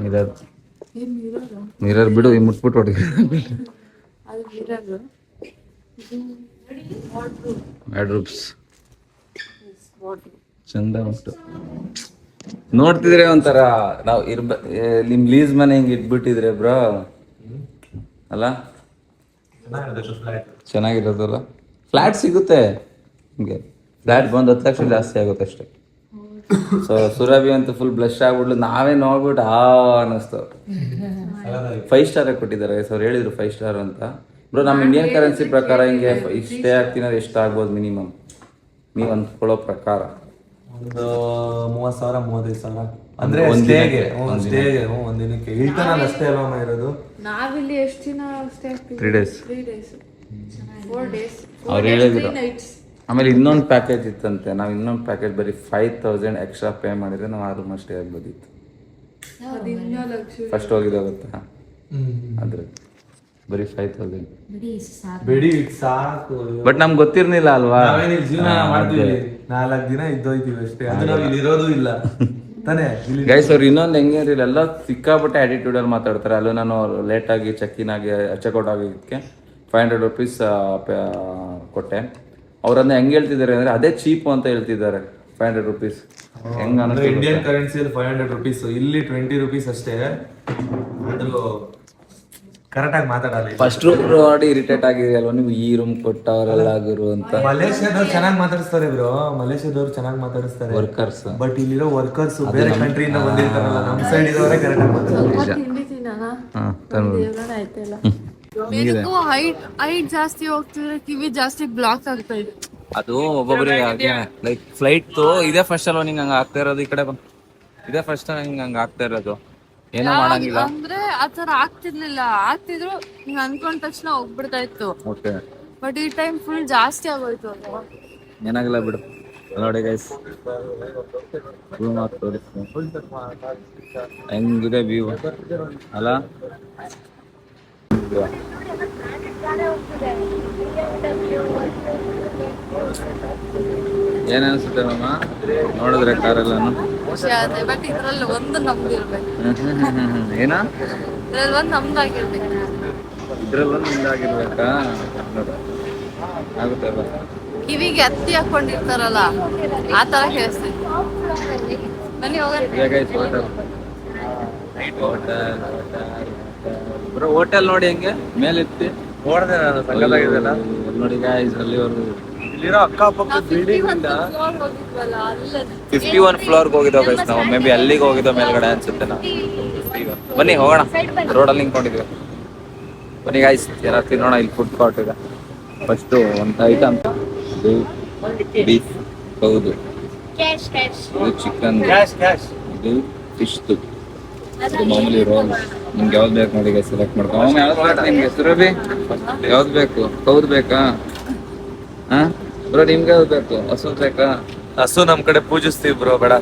ಮಿರರ್. ಮಿರರ್ ಬಿಡು, ಈ ಮುಟ್ಬಿಟ್ಟು ಹೊಡಿ. ಅದು ಮಿರರ್. ಇದು ವಾರ್ಡ್ರೋಬ್ಸ್ ಚಂದ ಉಂಟು. ನೋಡ್ತಿದ್ರೆ ಒಂಥರ ನಾವು ನಿಮ್ ಲೀಸ್ ಮನೆ ಹಿಂಗ್ ಇಟ್ಬಿಟ್ಟಿದ್ರೆ ಬ್ರೋ ಅಲ್ಲ, ಚೆನ್ನಾಗಿರೋದಲ್ಲ. ಫ್ಲಾಟ್ ಸಿಗುತ್ತೆ ನಿಮ್ಗೆ. ಫ್ಲಾಟ್ ಬಂದು 10 ಲಕ್ಷ ಜಾಸ್ತಿ ಆಗುತ್ತೆ ಅಷ್ಟೇ. ಸೊ ಸುರಭಿ ಅಂತೂ ಫುಲ್ ಬ್ಲಶ್ ಆಗ್ಬಿಡ್ಲು. ನಾವೇ ನೋಡ್ಬಿಟ್ಟು ಅನ್ನಿಸ್ತು. 5 ಸ್ಟಾರ್ ಕೊಟ್ಟಿದ್ದಾರೆ. ಸೊ ಅವ್ರು ಹೇಳಿದ್ರು 5 ಸ್ಟಾರ್ ಅಂತ. ಬ್ರೋ ನಮ್ಮ ಇಂಡಿಯನ್ ಕರೆನ್ಸಿ ಪ್ರಕಾರ ಹಿಂಗೆ ಇಷ್ಟೇ ಆಗ್ತೀನಿ ಅಂದ್ರೆ ಎಷ್ಟು ಆಗ್ಬೋದು ಮಿನಿಮಮ್ ನೀವು ಅಂದ್ಕೊಳ್ಳೋ ಪ್ರಕಾರ? ಒಂದು 30,000 35,000 ಅಂದ್ರೆ ಸ್ಟೇಗೆ ಒಂದಿನಕ್ಕೆ. ಇಲ್ಟನಲ್ಲಿ ಅಷ್ಟೇ ಅಲ್ವಾ ಇರೋದು? ನಾವಿಲ್ಲಿ ಎಷ್ಟು ದಿನ ಸ್ಟೇ ಆಗ್ತೀವಿ? 3 days. 3 days 4 days ಅವ್ರು ಹೇಳಿದ್ರು. ಆಮೇಲೆ ಇನ್ನೊಂದು ಪ್ಯಾಕೇಜ್ ಇತ್ತಂತೆ. ನಾವು ಇನ್ನೊಂದು ಪ್ಯಾಕೇಜ್ ಬರೀ 5,000 ಎಕ್ಸ್ಟ್ರಾ ಪೇ ಮಾಡಿದ್ರೆ ನಾವು 6 ರೂಮ್ ಸ್ಟೇ ಆಗ್ಬೋದಿತ್ತು. ಫಸ್ಟ್ ಹೋಗಿದ್ದೆ ಗೊತ್ತಾ ಆದ್ರೆ ಬರೀ 5,000 ಬಿಡಿ ಸಾಕು. ಬಟ್ ನಮ್ಗೆ ಗೊತ್ತಿರ್ಲಿಲ್ಲ ಅಲ್ವಾ. ನಾವೇನಿಲ್ಲ ಜೀವನ ಮಾಡ್ತೀವಿ, 4 ದಿನ ಇದ್ದೋಯ್ತೀವಿ ಅಷ್ಟೇ. ಅದು ನಾವು ಇಲ್ಲಿ ಇರೋದು ಇಲ್ಲ ತಾನೇ. ಗೈಸ್ ಅವ್ರು ಇನ್ನೊಂದು ಹೆಂಗೆ ಎಲ್ಲ ಸಿಕ್ಕಾಪಟ್ಟೆ ಆಟಿಟ್ಯೂಡ್ ಅಲ್ಲಿ ಮಾತಾಡ್ತಾರೆ. ಅಲ್ಲೂ ನಾನು ಲೇಟ್ ಆಗಿ ಚೆಕ್ಔಟ್ ಆಗಿದ್ದಕ್ಕೆ 500 ರೂಪೀಸ್ ಕೊಟ್ಟೆ. ಅವ್ರನ್ನ ಹೆಂಗ್ ಹೇಳ್ತಿದ್ದಾರೆ ಅಂದ್ರೆ ಅದೇ ಚೀಪ್ ಅಂತ ಹೇಳ್ತಿದ್ದಾರೆ. 500 ರೂಪೀಸ್ ಹೆಂಗ ಇಂಡಿಯನ್ ಕರೆನ್ಸಿಯಲ್ಲಿ 500 ರೂಪೀಸ್, ಇಲ್ಲಿ 20 ರೂಪೀಸ್ ಅಷ್ಟೇ. ಆದ್ರೂ ಕರೆಕ್ಟ್ ಆಗಿ ಮಾತಾಡಲ್ಲ. ಫಸ್ಟ್ ರೂಮ್ ನೋಡಿ ಇರಿಟೇಟ್ ಆಗಿದೆ ಅಲ್ವಾ ನೀವು, ಈ ರೂಮ್ ಕೊಟ್ಟವರೆಲ್ಲ ಗುರು ಅಂತ. ಮಲೇಷ್ಯಾದವ್ರು ಚೆನ್ನಾಗಿ ಮಾತಾಡಿಸ್ತಾರೆ ಬ್ರೋ, ಮಲೇಷ್ಯಾದವ್ರು ಚೆನ್ನಾಗಿ ಮಾತಾಡಿಸ್ತಾರೆ ವರ್ಕರ್ಸ್. ಬಟ್ ಇಲ್ಲಿರೋ ವರ್ಕರ್ಸ್ ಬೇರೆ ಕಂಟ್ರಿಯಿಂದ ಬಂದಿರ್ತಾರಲ್ಲ, ನಮ್ಮ ಸೈಡ್ ಇರೋರೇ ಕರೆಕ್ಟ್ ಆಗಿ ಮಾತಾಡ್ತಾರೆ. ಹೈಟ್ ಜಾಸ್ತಿ ಹೋಗ್ತಿದ್ರೆ ಕಿವಿ ಜಾಸ್ತಿ ಬ್ಲಾಕ್ ಆಗ್ತಾ ಇದೆ. ಅದು ಒಬ್ಬೊಬ್ಬರಿಗೆ ಲೈಕ್ ಫ್ಲೈಟ್ ಇದೇ ಫಸ್ಟ್ ಅಲ್ವಾ ನಿಂಗೆ ಹಂಗ ಆಗ್ತಾ ಇರೋದು. ಈ ಕಡೆ ಇದೇ ಫಸ್ಟ್ ನಿಂಗೆ ಹಂಗ ಆಗ್ತಾ ಇರೋದು. ಏನೋ ಮಾಡಂಗಿಲ್ಲ ಅಂದ್ರೆ ಆತರ ಆಗ್ತಿರ್ಲಿಲ್ಲ. ಆಗ್ತಿದ್ರು ಹಿಂಗ ಅನ್ಕೊಂಡ ತಕ್ಷಣ ಹೋಗ್ಬಿಡ್ತಾ ಇತ್ತು. ಓಕೆ, ಬಟ್ ಈ ಟೈಮ್ ಫುಲ್ ಜಾಸ್ತಿ ಆಗೋಯ್ತು. ಏನಾಗಿಲ್ಲ ಬಿಡು. ನೋಡಿ ಗೈಸ್ ಹೆಂಗಿದೆ ವ್ಯೂ ಅಲ್ಲ. ಏನ್ ಅನ್ಸುತ್ತೆ ನಮ್ಮ ನೋಡಿದ್ರೆ ಕಾರೆಲ್ಲಾನು? ಬಟ್ ಇದ್ರಲ್ಲಿ ಒಂದು ನಮ್ದಿರ್ಬೇಕು. ಏನ ಇದ್ರಲ್ಲಿ ಒಂದು ನಮ್ದಾಗಿರ್ಬೇಕು. ಇದ್ರಲ್ಲಿ ಒಂದು ನಿಮ್ದಾಗಿರ್ಬೇಕಾ? ಆಗುತ್ತೆ ಅಲ್ಲ. ಕಿವಿಗೆ ಹತ್ತಿ ಹಾಕೊಂಡಿರ್ತಾರಲ್ಲ ಆ ತರ ಕೇಳಿಸ್ತೀವಿ. ಬನ್ನಿ ಹೋಗೋಣ. ಬ್ರೋ ಹೋಟೆಲ್ ನೋಡಿ ಹೆಂಗೆ ಮೇಲೆತ್ತಿ ನೋಡಿದೆ ನಾನು, ಸಕ್ಕತ್ತಾಗಿದೆಲ್ಲ ನೋಡಿ ಗಾಯ್ಸ್. ಅಲ್ಲಿ ಅವರು ಇಲ್ಲಿರೋ ಅಕ್ಕಪಕ್ಕ ಬಿಲ್ಡಿಂಗ್ ಇಂದ 51 ಫ್ಲೋರ್ಗೆ ಹೋಗಿದ್ದೋ ಗೈಸ್ ನಾವು. ಮೇ ಬಿ ಅಲ್ಲಿಗೆ ಹೋಗಿದ್ದೋ ಮೇಲ್ಗಡೆ ಅನ್ಸುತ್ತೆ ನಾವು. ಬನ್ನಿ ಹೋಗೋಣ, ರೋಡಲ್ಲಿ ನಿಂತ್ಕೊಂಡಿದ್ವಿ. ಬನ್ನಿ ಗಾಯ್ಸ್ ಯಾರು ತಿನ್ನೋಣ. ಇಲ್ಲಿ ಫುಡ್ ಕೋರ್ಟ್ ಇದೆ. ಫಸ್ಟು ಒಂದು ಐಟಮ್ ಬೀಫ್, ಹೌದು ಇದು ಚಿಕನ್, ಇದು ಫಿಶ್ದು, ಇದು ಮಾಮೂಲಿ ರೋಲ್. ನಿಮ್ಗೆ ಯಾವ್ದು ಬೇಕು ನೋಡಿ ಗೈಸ್ ಸೆಲೆಕ್ಟ್ ಮಾಡ್ಕೊ. ಯಾವ್ದು ಬೇಕು ನಿಮ್ಗೆ? ಸುರಭಿ ಯಾವ್ದು ಬೇಕು? ಹೌದು ಬೇಕಾ? ಹಾ ಬ್ರೋ ನಿಮ್ಗೆ ಯಾವ್ದು ಬೇಕು? ಹಸು ಬೇಕಾ? ಹಸು ನಮ್ ಕಡೆ ಪೂಜಿಸ್ತೀವಿ ಬ್ರೋ, ಬೇಡ.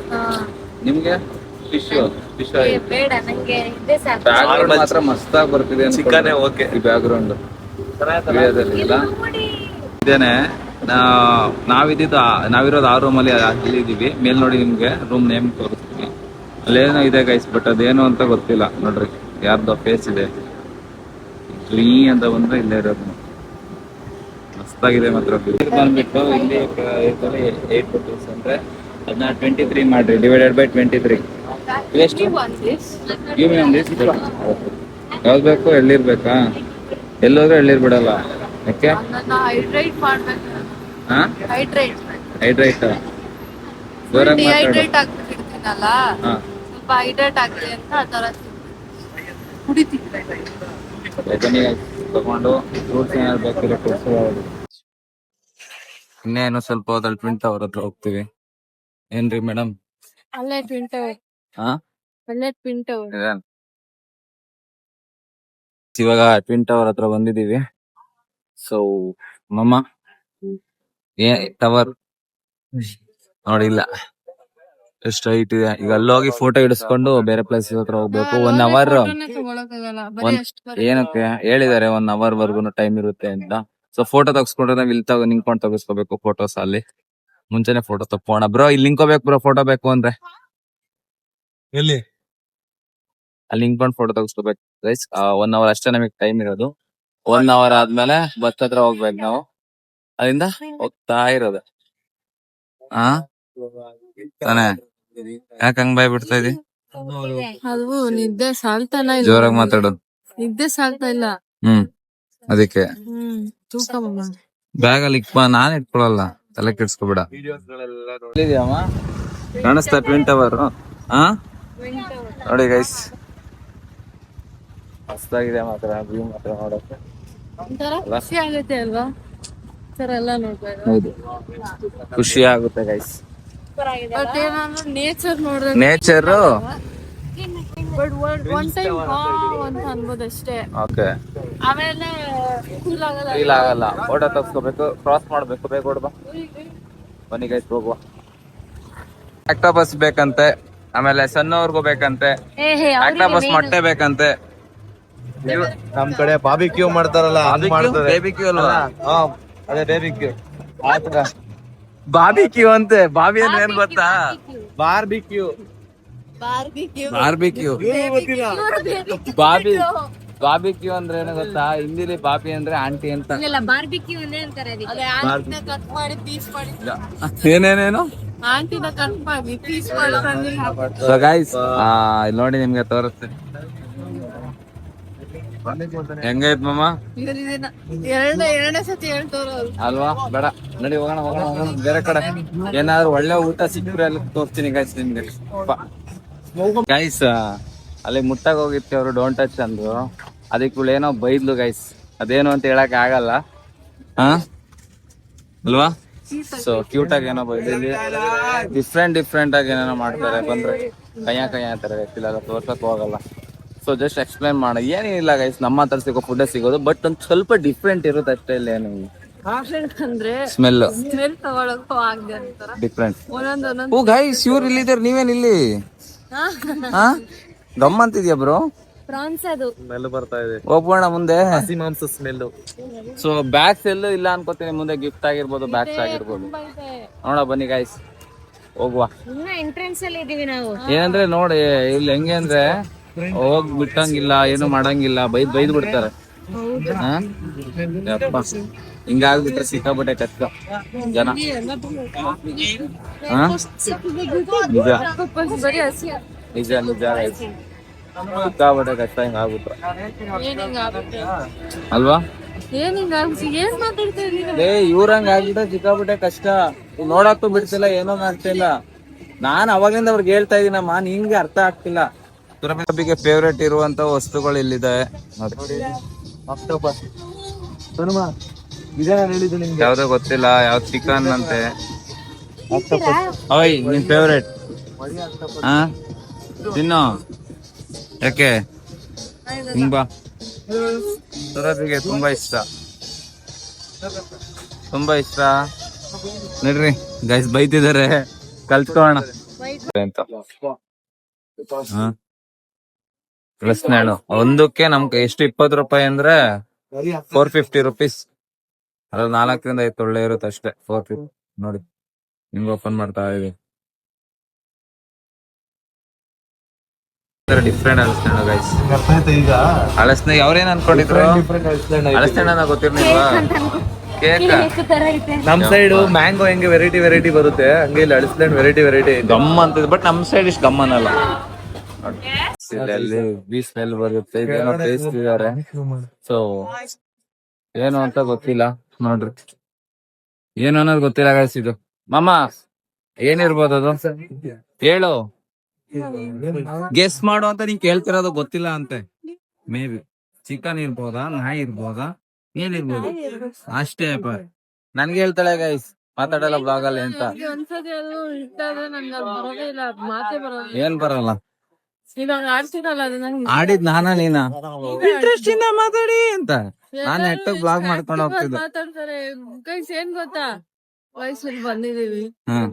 ನಿಮ್ಗೆ ಫಿಶ್ ಬೇಡ ನಂಗೆ ಇದೇ ಸಾಕು. ಬ್ಯಾಕ್ಗ್ರೌಂಡ್ ಮಾತ್ರ ಮಸ್ತಾಗಿ ಬರ್ತಿದೆ ಚಿಕನೇ ಓಕೆ. ಈ ಬ್ಯಾಕ್ಗ್ರೌಂಡ್ ಇಲ್ಲ ಇದೇನೆ. ನಾವಿರೋದು ಆ ರೂಮಲ್ಲಿ ಅಲ್ಲಿ ಇದೀವಿ. ಮೇಲ್ ನೋಡಿ ನಿಮ್ಗೆ ರೂಮ್ ನೇಮ್ ತೋರಿಸ್ತೀನಿ. ಅಲ್ಲೇನೋ ಇದೆ ಗೈಸ್, ಬಟ್ ಅದೇನು ಅಂತ ಗೊತ್ತಿಲ್ಲ. ನೋಡ್ರಿ ಯಾರ್ದೋ ಫೇಸ್ ಇದೆ. ಗ್ರೀ ಅಂತ ಬಂದ್ರೆ ಇಲ್ಲೇ ಇರೋದು ಮಸ್ತಾಗಿದೆ ಮಾತ್ರ. ಬಂದ್ಬಿಟ್ಟು ಇಲ್ಲಿ 8 rupees ಅಂದ್ರೆ ಅದನ್ನ 23 ಮಾಡ್ರಿ, ಡಿವೈಡೆಡ್ ಬೈ 23. ಎಷ್ಟು ಯಾವ್ದು ಬೇಕು? ಎಳ್ಳಿರ್ಬೇಕಾ? ಎಲ್ಲೋದ್ರೆ ಎಳ್ಳಿರ್ ಬಿಡಲ್ಲ. ಯಾಕೆ? ನನ್ನ ಹೈಡ್ರೇಟ್ ಮಾಡ್ಬೇಕು. ಹಾ ಹೈಡ್ರೇಟ್ ಹೈಡ್ರೈಟ್ ಜೋರಾಗಿ ಮಾತಾಡು. ಡಿಹೈಡ್ರೇಟ್ ಆಗ್ಬಿಟ್ಟಿರ್ತೀನಲ್ಲ, ಹಾ ಸ್ವಲ್ಪ ಹೈಡ್ರೇಟ್ ಆಗಲಿ ಅಂತ ಆ ಥರ ಕುಡಿತೀನಿ. ಬನ್ನಿ ತಗೊಂಡು ಫ್ರೂಟ್ಸ್ ಏನಾದ್ರು ಬೇಕಿರೋ ಫ್ರೂಟ್ಸ್. ಇನ್ನೇನು ಸ್ವಲ್ಪ ಹೋದಲ್ಲಿ ಟ್ವಿನ್ ಟವರ್ ಹತ್ರ ಹೋಗ್ತೀವಿ. ಏನ್ರಿ ಮೇಡಮ್? ಅಲ್ಲೇ ಟ್ವಿನ್ ಟವರ್. ಹಾ ಅಲ್ಲೇ ಟ್ವಿನ್ ಟವರ್. ಇವಾಗ ಟ್ವಿನ್ ಟವರ್ ಹತ್ರ ಬಂದಿದೀವಿ. ಸೊ ಮಮ್ಮ ಟವರ್ ನೋಡಿ ಇಲ್ಲ ಎಷ್ಟು ಹೈಟ್ ಇದೆ. ಈಗ ಅಲ್ಲೋಗಿ ಫೋಟೋ ಹಿಡಿಸ್ಕೊಂಡು ಬೇರೆ ಪ್ಲೇಸ್ ಹತ್ರ ಹೋಗ್ಬೇಕು. 1 hour ತಗೊಳಕ್ಕಾಗಲ್ಲ, ಬರೀ ಅಷ್ಟು ಬರೀ. ಏನಕ್ಕೆ ಹೇಳಿದಾರೆ 1 hour ವರ್ಗು ಟೈಮ್ ಇರುತ್ತೆ ಅಂತ. ಸೊ ಫೋಟೋ ತಗ್ಸ್ಕೊಂಡ್ರೆ ನಾವ್ ಇಲ್ಲಿ ನಿಂತ್ಕೊಂಡು ತಗಸ್ಕೋಬೇಕು ಫೋಟೋಸ್. ಅಲ್ಲಿ ಮುಂಚೆನೆ ಫೋಟೋ ತಕ್ಕೋಣ. ಬ್ರೋ ಇಲ್ಲಿ ನಿಂಕೋಬೇಕು ಬ್ರೋ, ಫೋಟೋ ಬೇಕು ಅಂದ್ರೆ ಎಲ್ಲಿ? ಅಲ್ಲಿ ನಿಂತ್ಕೊಂಡು ಫೋಟೋ ತಗಸ್ಕೋಬೇಕು ಗೈಸ್. 1 hour ಅಷ್ಟೇ ನಮಗೆ ಟೈಮ್ ಇರೋದು. 1 hour ಆದ್ಮೇಲೆ ಬಸ್ ಹತ್ರ ಹೋಗ್ಬೇಕು ನಾವು. ಅಲ್ಲಿಂದ ಹೋಗ್ತಾ ಇರೋದು. ಹಾ ತಾನೇ? ಯಾಕೆ ಹಂಗ್ ಬಾಯ್ ಬಿಡ್ತಾ ಇದಿ? ಅದು ನಿದ್ದೆ ಸಾಲ್ತಾನ ಇಲ್ಲ. ಜೋರಾಗಿ ಮಾತಾಡು. ನಿದ್ದೆ ಸಾಲ್ತಾ ಇಲ್ಲ. ಅದಕ್ಕೆ ತೂಕ ಮಮ್ಮ. ಬ್ಯಾಗ್ ಅಲ್ಲಿ ಇಕ್ಪ, ನಾನ್ ಇಟ್ಕೊಳಲ್ಲ, ತಲೆ ಕೆಡ್ಸ್ಕೊಬೇಡ. ಕಾಣಿಸ್ತಾ ಟ್ವಿನ್ ಟವರ್? ಹಾ ನೋಡಿ ಗೈಸ್, ಮಸ್ತಾಗಿದೆ ಮಾತ್ರ ವ್ಯೂ ಮಾತ್ರ ನೋಡಕ್ಕೆ. ಒಂಥರ ಖುಷಿ ಆಗುತ್ತೆ ಅಲ್ವಾ ಸರ್ ಎಲ್ಲ ನೋಡ್ಬೇಕು. ಹೌದು ಖುಷಿ ಆಗುತ್ತೆ ಗೈಸ್. ಬಟ್ ಏನಂದ್ರೆ ನೇಚರ್ ನೋಡಿದ್ರೆ ನೇಚರ್ ಬಟ್ ಒನ್ ಟೈಮ್ ಅಂತ ಅನ್ಬೋದು ಅಷ್ಟೇ. ಓಕೆ, ಆಮೇಲೆ ಫೀಲ್ ಆಗಲ್ಲ. ಫೀಲ್ ಆಗಲ್ಲ. ಫೋಟೋ ತಗ್ಸ್ಕೋಬೇಕು, ಕ್ರಾಸ್ ಮಾಡ್ಬೇಕು. ಬೇಗ ಹೊಡ್ಬಾ, ಬನ್ನಿ ಗೈಸ್ ಹೋಗುವ. ಆಕ್ಟೋಪಸ್ ಬೇಕಂತೆ, ಆಮೇಲೆ ಸಣ್ಣವ್ರಿಗೂ ಬೇಕಂತೆ. ಆಕ್ಟೋಪಸ್ ಮೊಟ್ಟೆ ಬೇಕಂತೆ. ನಮ್ ಕಡೆ ಬಾಬಿಕ್ಯೂ ಮಾಡ್ತಾರಲ್ಲ, ಬೇಬಿಕ್ಯೂ ಅಲ್ವಾ? ಅದೇ ಬೇಬಿಕ್ಯೂ. ಬಾಬಿಕ್ಯೂ ಅಂತೆ. ಬಾಬಿ ಅಂದ್ರೆ ಏನ್ ಗೊತ್ತಾ? ಬಾರ್ಬಿಕ್ಯೂ. ಬಾರ್ಬಿಕ್ಯೂ. ಬಾಬಿ ಬಾಬಿಕ್ಯೂ ಅಂದ್ರೆ ಏನು ಗೊತ್ತಾ? ಹಿಂದಿಲಿ ಬಾಬಿ ಅಂದ್ರೆ ಆಂಟಿ ಅಂತ. ಬಾರ್ಬಿಕ್ಯೂ ಅಂತಾರೆ. ಕಟ್ ಮಾಡಿ ಪೀಸ್ ಮಾಡಿ. ಏನೇನೇನು ಆಂಟಿನ ಕಟ್ ಮಾಡಿ ಪೀಸ್ ಮಾಡಿ. ಸೊ ಗೈಸ್ ಇಲ್ಲಿ ನೋಡಿ ನಿಮ್ಗೆ ತೋರಿಸ್ತೀನಿ ಹೆಂಗೈತ್ ಮಮ್ಮ. ಎರಡನೇ ಸತಿ ಹೇಳ್ತವ್ರು ಅಲ್ವಾ? ಬೇಡ ನಡಿ ಹೋಗೋಣ ಬೇರೆ ಕಡೆ. ಏನಾದ್ರು ಒಳ್ಳೆ ಊಟ ಸಿಕ್ಕರೆ ಅಲ್ಲಿ ತೋರಿಸ್ತೀನಿ ಗೈಸ್ ನಿಮ್ಗೆ. ಗೈಸ್ ಅಲ್ಲಿ ಮುಟ್ಟಾಗ ಹೋಗಿರ್ತೀವಿ, ಅವರು ಡೋಂಟ್ ಟಚ್ ಅಂದ್ರು. ಅದಕ್ಕೆ ಏನೋ ಬೈದ್ಲು ಗೈಸ್. ಅದೇನು ಅಂತ ಹೇಳಕ್ ಆಗಲ್ಲ. ಹಾ ಅಲ್ವಾ? ಸೊ ಕ್ಯೂಟ್ ಆಗಿ ಏನೋ ಬೈದಲ್ಲಿ ಡಿಫ್ರೆಂಟ್ ಆಗಿ ಏನೇನೋ ಮಾಡ್ತಾರೆ. ಬಂದ್ರೆ ಕೈಯ ಅಂತಾರೆ. ಗೊತ್ತಿಲ್ಲ, ತೋರ್ಸಕ್ ಹೋಗಲ್ಲ. ಸೊ ಜಸ್ಟ್ ಎಕ್ಸ್ಪ್ಲೈನ್ ಮಾಡ. ಏನಿಲ್ಲ ಗೈಸ್, ನಮ್ಮ ಹತ್ರ ಸಿಗೋ ಫುಡ್ ಸಿಗೋದು, ಬಟ್ ಒಂದ್ ಸ್ವಲ್ಪ ಡಿಫ್ರೆಂಟ್ ಇರುತ್ತೆ ಅಷ್ಟೇ. ಇಲ್ಲ ಏನು ಅಂದ್ರೆ ಸ್ಮೆಲ್ ತಗೊಳಕ್ಕೂ ಆಗದೆ ಅಂತಾರ ಡಿಫ್ರೆಂಟ್. ಒಂದೊಂದು ಓ ಗೈಸ್ ಇವ್ರು ಇಲ್ಲಿದ್ದಾರೆ, ನೀವೇನ್ ಇಲ್ಲಿ? ಹಾ ಗಮ್ಮಂತಿದ್ಯಾ ಬ್ರೋ? ಪ್ರಾನ್ಸ್ ಅದು ಸ್ಮೆಲ್ ಬರ್ತಾ ಇದೆ. ಹೋಗೋಣ ಮುಂದೆ. ಹಸಿ ಮಾಂಸ ಸ್ಮೆಲ್. ಸೊ ಬ್ಯಾಗ್ಸ್ ಎಲ್ಲೂ ಇಲ್ಲ ಅನ್ಕೋತೀನಿ. ಮುಂದೆ ಗಿಫ್ಟ್ ಆಗಿರ್ಬೋದು, ಬ್ಯಾಗ್ಸ್ ಆಗಿರ್ಬೋದು. ನೋಡ ಬನ್ನಿ ಗೈಸ್ ಹೋಗುವ. ಎಂಟ್ರೆನ್ಸ್ ಅಲ್ಲಿ ಇದೀವಿ ನಾವು. ಏನಂದ್ರೆ ನೋಡಿ ಇಲ್ಲಿ ಹೆಂಗೆ ಅಂದ್ರೆ ಹೋಗ್ ಬಿಟ್ಟಂಗಿಲ್ಲ, ಏನು ಮಾಡಂಗಿಲ್ಲ, ಬೈದ್ ಬಿಡ್ತಾರೆ. ಹಿಂಗಾಗ್ಬಿಟ್ರೆ ಸಿಕ್ಕಾಬಿಟ್ಟೆ ಕಷ್ಟ ಜನ. ನಿಜ ಸಿಕ್ಕಾಬಿಟ್ಟೆ ಕಷ್ಟ ಹಿಂಗಾಗ್ಬಿಟ್ರೆ ಅಲ್ವಾ? ಏನ್ ಮಾತಾಡ್ತಾ ಇವ್ರಂಗ ಆಗ್ಬಿಟ್ರೆ ಸಿಕ್ಕಾಬಿಟ್ಟೆ ಕಷ್ಟ. ನೋಡಕ್ಕೂ ಬಿಡ್ತಿಲ್ಲ, ಏನೋ ಮಾಡ್ತಿಲ್ಲ. ನಾನ್ ಅವಾಗಿಂದ ಅವ್ರಿಗೆ ಹೇಳ್ತಾ ಇದೀನಮ್ಮ, ನಿಂಗೆ ಅರ್ಥ ಆಗ್ತಿಲ್ಲ. ಸುರಭಿಗೆ ಫೇವ್ರೇಟ್ ಇರುವಂತ ವಸ್ತುಗಳು ಇಲ್ಲಿದೆ ನೋಡಿ. ಯಾವ್ದೋ ಗೊತ್ತಿಲ್ಲ, ಯಾವ್ದು ಚಿಕನ್ ಅಂತೆ. ಓಯ್ ನಿನ್ ಫೇವ್ರೇಟ್? ಹಾ ತಿನ್ನು. ಯಾಕೆ ತುಂಬಾ ಸುರಭಿಗೆ ತುಂಬಾ ಇಷ್ಟ. ನೋಡ್ರಿ ಗೈಸ್ ಬೈತಿದಾರೆ, ಕಲ್ತ್ಕೋಣ ಅಂತ. ಹಳಸೆ ಹಣ್ಣು ಒಂದಕ್ಕೆ ನಮ್ಗೆ ಎಷ್ಟು 20 ರೂಪಾಯಿ ಅಂದ್ರೆ 450 ರುಪೀಸ್. ಅದ್ರಲ್ಲಿ 4 ರಿಂದ 5 ಒಳ್ಳೆ ಇರುತ್ತೆ ಅಷ್ಟೇ. 450 ನೋಡಿ, ಹಿಂಗ್ ಓಪನ್ ಮಾಡ್ತಾ ಇದೀವಿ. ಡಿಫ್ರೆಂಟ್ ಹಳಸೆ ಹಣ್ಣು ಗೈಸ್. ಈಗ ಹಳಸೆ ಅವ್ರೇನ್ ಅನ್ಕೊಂಡಿದ್ರು? ಹಳಸೆ ಹಣ್ಣ ಗೊತ್ತಿರ್ಲಿಲ್ವಾ? ಕೇಕ್ ನಮ್ ಸೈಡ್ ಮ್ಯಾಂಗೋ ಹೆಂಗೆ ವೆರೈಟಿ ಬರುತ್ತೆ, ಹಂಗೆ ಇಲ್ಲಿ ಹಳಸೆ ಹಣ್ಣು ವೆರೈಟಿ ಗಮ್ ಅಂತಿದ್, ಬಟ್ ನಮ್ ಸೈಡ್ ಇಷ್ಟು ಗಮ್ ಅನ್ನಲ್ಲ. ಅಲ್ಲಿ ಬಿ ಸ್ಮೆಲ್ ಬರುತ್ತೆ, ಇದೇನೋ ಟೇಸ್ಟ್ ಇದಾರೆ. ಸೊ ಏನು ಅಂತ ಗೊತ್ತಿಲ್ಲ ನೋಡ್ರಿ, ಏನು ಅನ್ನೋದು ಗೊತ್ತಿಲ್ಲ ಗೈಸ್. ಇದು ಮಾಮ ಏನಿರ್ಬೋದು ಅದು ಹೇಳು, ಗೆಸ್ ಮಾಡು ಅಂತ ನೀನ್ ಕೇಳ್ತಿರೋದು. ಗೊತ್ತಿಲ್ಲ ಅಂತೆ. ಮೇ ಬಿ ಚಿಕನ್ ಇರ್ಬೋದಾ, ನಾಯಿ ಇರ್ಬೋದಾ, ಏನಿರ್ಬೋದು ಅಷ್ಟೇ. ನನ್ಗೆ ಹೇಳ್ತಾಳೆ ಗೈಸ್, ಮಾತಾಡಲ್ಲ ಬ್ಲಾಗ್ ಅಲ್ಲಿ ಅಂತ. ಒಂದ್ಸತಿ ಅದು ಇಷ್ಟ ಆದ್ರೆ ನನ್ಗೆ ಅದು ಬರೋದೇ ಇಲ್ಲ, ಅದು ಮಾತೇ ಬರೋದಿಲ್ಲ. ಏನ್ ಬರಲ್ಲ? ಇವಾಗ ಆಡ್ತೀನಲ್ಲ ಅದು ನಂಗೆ ಆಡಿದ್ ನೀನ ಇಂಟ್ರೆಸ್ಟ್ ಇಂದ ಮಾತಾಡಿ ಅಂತ ನಾನು ನೆಟ್ಟಗ್ ಬ್ಲಾಗ್ ಮಾಡ್ಕೊಂಡು ಹೋಗ್ತಿದ್ದೆ. ಮಾತಾಡ್ತಾರೆ ಗೈಸ್. ಏನ್ ಗೊತ್ತಾ, ವಯಸ್ಸಲ್ಲಿ ಬಂದಿದೀವಿ,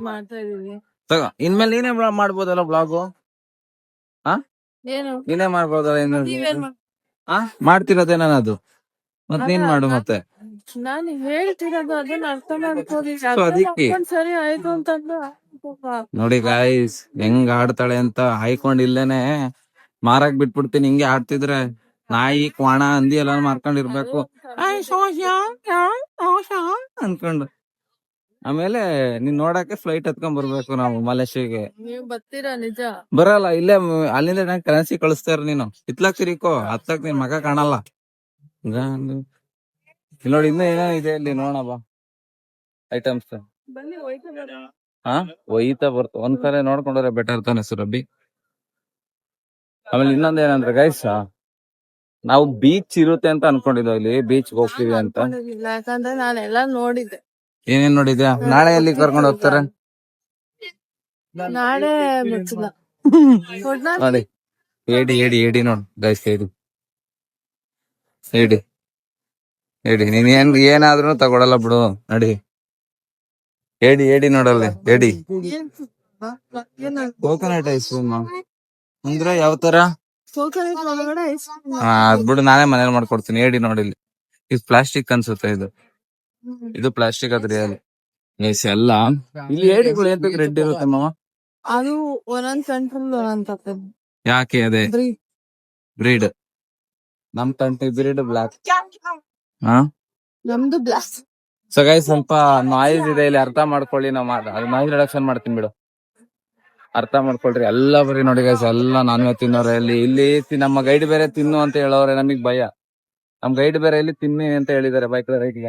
ಮಾಡ್ತಾ ಇದೀವಿ. ತಗೋ, ಇನ್ಮೇಲೆ ನೀನೇ ಮಾಡ್ಬೋದಲ್ಲ ಬ್ಲಾಗು? ಏನು ನೀನೇ ಮಾಡ್ಬೋದಲ್ಲ? ನೀವೇನ್ ಮಾಡ್ತಿರೋದೇ ನಾನು ಅದು, ಮತ್ ನೀನ್ ಮಾಡು ಮತ್ತೆ. ನಾನು ಹೇಳ್ತಿರೋದು ಅದನ್ನ ಅರ್ಥ ಮಾಡ್ಕೋರಿ. So ಅದಕ್ಕೆ ಸರಿ ಆಯ್ತು ಅಂತಂದ್ರೆ ನೋಡಿ ಗಾಯ್ಸ್ ಹೆಂಗ್ ಆಡ್ತಾಳೆ ಅಂತ. ಹಾಯ್ಕೊಂಡ್ ಇಲ್ಲೇನೆ ಮಾರಕ್ ಬಿಟ್ಬಿಡ್ತೀನಿ. ಹಿಂಗೆ ಆಡ್ತಿದ್ರೆ ನಾಯಿ ಕ್ವಾಣ ಅಂದಿ ಎಲ್ಲ ಮಾರ್ಕೊಂಡಿರ್ಬೇಕು ಅನ್ಕೊಂಡು. ಆಮೇಲೆ ನೀನ್ ನೋಡಕ್ಕೆ ಫ್ಲೈಟ್ ಹತ್ಕೊಂಡ್ ಬರ್ಬೇಕು ನಾವು ಮಲೇಷಿಯಾಗೆ. ನೀವ್ ಬರ್ತೀರಾ? ನಿಜ ಬರಲ್ಲ, ಇಲ್ಲೇ ಅಲ್ಲಿಂದ ನಂಗೆ ಕರೆನ್ಸಿ ಕಳಿಸ್ತಾರ. ನೀನು ಇತ್ಲಾಕ್ ತಿರಿಕೋ, ಹತ್ಲಾಕ್ ನಿನ್ ಮಗ ಕಾಣಲ್ಲ. ಇಲ್ಲಿ ನೋಡಿ, ಇನ್ನೂ ಏನೋ ಇದೆ ಇಲ್ಲಿ, ನೋಡ ಬಾ ಐಟಮ್ಸ್. ಬನ್ನಿ, ಹೋಯ್ತು ಬೇಡ. ಒಯ್ತಾ ಬರ್ತ ಒಂದ್ಸಲ ನೋಡ್ಕೊಂಡ್ರೆ ಬೆಟರ್ ತಾನೆ ಸುರಭಿ. ಆಮೇಲೆ ಇನ್ನೊಂದ್ ಏನಂದ್ರೆ ಗೈಸ್, ನಾವು ಬೀಚ್ ಇರುತ್ತೆ ಅಂತ ಅನ್ಕೊಂಡಿದ್ವಿ, ಇಲ್ಲಿ ಬೀಚ್ ಹೋಗ್ತೀವಿ ಅಂತ. ಅನ್ಕೊಂಡಿರ್ಲಿಲ್ಲ, ಯಾಕಂದ್ರೆ ನಾನೆಲ್ಲ ನೋಡಿದ್ದೆ. ಏನೇನ್ ನೋಡಿದ್ಯಾ? ನಾಳೆ ಎಲ್ಲಿ ಕರ್ಕೊಂಡು ಹೋಗ್ತಾರೆ? ನಾಳೆ ಗೊತ್ತಿಲ್ಲ. ನೋಡಿ ಏಡಿ ನೋಡ್ ಗೈಸ್, ಏಡಿ ನೀನ್ ಏನಾದ್ರೂ ತಗೊಳಲ್ಲ ಬಿಡು. ನಡಿ ಏಡಿ ನೋಡಲ್ಲಿ, ಏಡಿ. ಕೋಕೋನಟ್ ಐಸ್ ಕ್ರೀಮ್ ಅಂದ್ರೆ ಯಾವ ತರ? ಅದ್ ಬಿಡು, ನಾನೇ ಮನೇಲಿ ಮಾಡ್ಕೊಡ್ತೀನಿ. ಏಡಿ ನೋಡಿಲ್ಲಿ, ಇದು ಪ್ಲಾಸ್ಟಿಕ್ ಅನ್ಸುತ್ತೆ. ಇದು ಪ್ಲಾಸ್ಟಿಕ್ ಅದ್ರಿ ಅಲ್ಲಿ ಗೈಸ್ ಎಲ್ಲ. ಇಲ್ಲಿ ಏಡಿಗಳು ಏನ್ ರೆಡ್ ಇರುತ್ತೆ ಮಾವ? ಅದು ಒಂದೊಂದ್ ಕಂಟ್ರೋಲ್ ಒಂದೊಂದ್. ಯಾಕೆ? ಅದೇ ಬ್ರೀಡ್. ನಮ್ ಕಂಟ್ರಿ ಬ್ರೀಡ್ ಬ್ಲಾಕ್. ನಮ್ದು ಬ್ಲಾಕ್. ಸೊ ಗೈಸ್ ಸ್ವಲ್ಪ ನಾಯ್ಸ್ ಇದೆ ಇಲ್ಲಿ, ಅರ್ಥ ಮಾಡ್ಕೊಳ್ಳಿ. ನಾವು ನಾಯ್ಸ್ ರಿಡಕ್ಷನ್ ಮಾಡ್ತೀನಿ ಬಿಡು, ಅರ್ಥ ಮಾಡ್ಕೊಳ್ರಿ. ಎಲ್ಲ ಬರೀ ನೋಡಿ ಗೈಸ್, ಎಲ್ಲ ನಾನ್ ವೆಜ್ ತಿನ್ನೋರೆ. ಇಲ್ಲಿ ನಮ್ಮ ಗೈಡ್ ಬೇರೆ ತಿನ್ನು ಅಂತ ಹೇಳೋರೆ, ನಮಗ್ ಭಯ. ನಮ್ ಗೈಡ್ ಬೇರೆ ಇಲ್ಲಿ ತಿನ್ನಿ ಅಂತ ಹೇಳಿದಾರೆ bike right.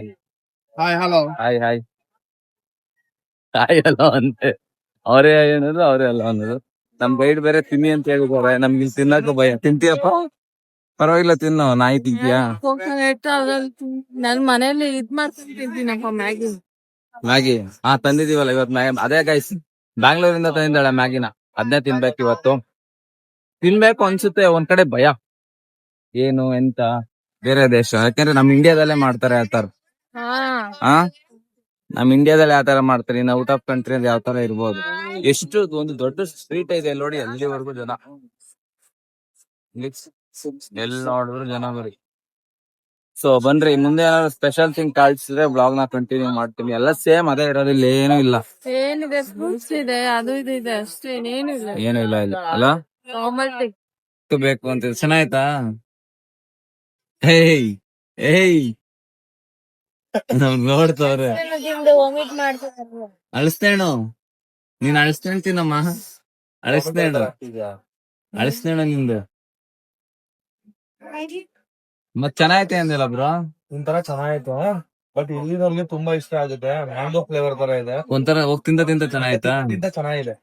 Hi hello hi hello ಅಂತೆ. ಅವರೇ ಏನದು, ಅವರೇ ಅಲ್ಲ ಅನ್ನೋದು. ನಮ್ ಗೈಡ್ ಬೇರೆ ತಿನ್ನಿ ಅಂತ ಹೇಳಿದಾರೆ, ನಮ್ಗೆ ತಿನ್ನಕ ಭಯ. ತಿಂತೀಯಪ್ಪ? ಪರವಾಗಿಲ್ಲ, ತಿನ್ನು. ನಾಯಿ ತಿಂತೀಯಾ? ನನ್ ಮನೇಲಿ ಇದ್ ಮಾಡ್ಕೊಂಡು ತಿಂತೀನಪ್ಪ, ಮ್ಯಾಗಿ. ತಂದಿದೀವಲ್ಲ ಇವತ್ತು ಮ್ಯಾಗಿ. ಅದೇ ಗೈಸ್, ಬ್ಯಾಂಗ್ಳೂರಿಂದ ತಂದಿದ್ದಾಳೆ ಮ್ಯಾಗಿನ. ಅದನ್ನೇ ತಿನ್ಬೇಕು ಇವತ್ತು. ತಿನ್ಬೇಕು ಅನ್ಸುತ್ತೆ, ಒಂದ್ ಕಡೆ ಭಯ. ಏನು ಎಂತ ಬೇರೆ ದೇಶ, ಯಾಕಂದ್ರೆ ನಮ್ ಇಂಡಿಯಾದಲ್ಲೇ ಮಾಡ್ತಾರೆ ಆತರ. ನಮ್ ಇಂಡಿಯಾದಲ್ಲಿ ಯಾವ ತರ ಮಾಡ್ತಾರೆ, ಇನ್ನು ಔಟ್ ಆಫ್ ಕಂಟ್ರಿ ಅಂದ್ರೆ ಯಾವ ತರ ಇರ್ಬೋದು. ಎಷ್ಟು ಒಂದು ದೊಡ್ಡ ಸ್ಟ್ರೀಟ್ ಇದೆ ನೋಡಿ, ಅಲ್ಲಿವರೆಗೂ ಜನ. ಎಲ್ಲಿ ನೋಡಿದ್ರು ಜನ ಬರೀ. ಸೊ ಬನ್ರಿ, ಮುಂದೆ ಏನಾದ್ರು ಸ್ಪೆಷಲ್ ಥಿಂಗ್ ಕಾಣಿಸಿದ್ರೆ ಬ್ಲಾಗ್ ನ ಕಂಟಿನ್ಯೂ ಮಾಡ್ತೀನಿ. ಎಲ್ಲ ಸೇಮ್ ಅದೇ ಇರೋದು, ಇಲ್ಲಿ ಏನೂ ಇಲ್ಲ. ಏನಿದೆ, ಫ್ರೂಟ್ಸ್ ಇದೆ, ಅದು ಇದು ಇದೆ ಅಷ್ಟೇ, ಏನು ಇಲ್ಲ. ಏನು ಇಲ್ಲ ಇಲ್ಲ ಅಲ್ಲ, ನಾರ್ಮಲ್ ಬೇಕು ಅಂತ. ಚೆನ್ನಾಯ್ತಾ? ಏಯ್ ನಮ್ ನೋಡ್ತವ್ರೆ. ವಾಮಿಟ್ ಮಾಡ್ತಾರೆ. ಅಳಿಸ್ತೇಣು, ನೀನ್ ಅಳಿಸ್ತೇಣ್ತೀನಮ್ಮ. ಅಳಿಸ್ತೇಣ ನಿಂದು. ಮತ್ ಚೆನ್ನಾಗೈತೆ ಅಂದಿಲ್ಲ ಬ್ರೋ? ಒಂಥರ ಚೆನ್ನಾಯ್ತು, ಬಟ್ ಇಲ್ಲಿ ತುಂಬಾ ಇಷ್ಟ ಆಗುತ್ತೆ. ಮ್ಯಾಂಗೋ ಫ್ಲೇವರ್ ತರ ಇದೆ. ಒಂಥರ ತಿಂತ ಚೆನ್ನಾಯ್ತಾ? ಚೆನ್ನಾಗಿದೆ.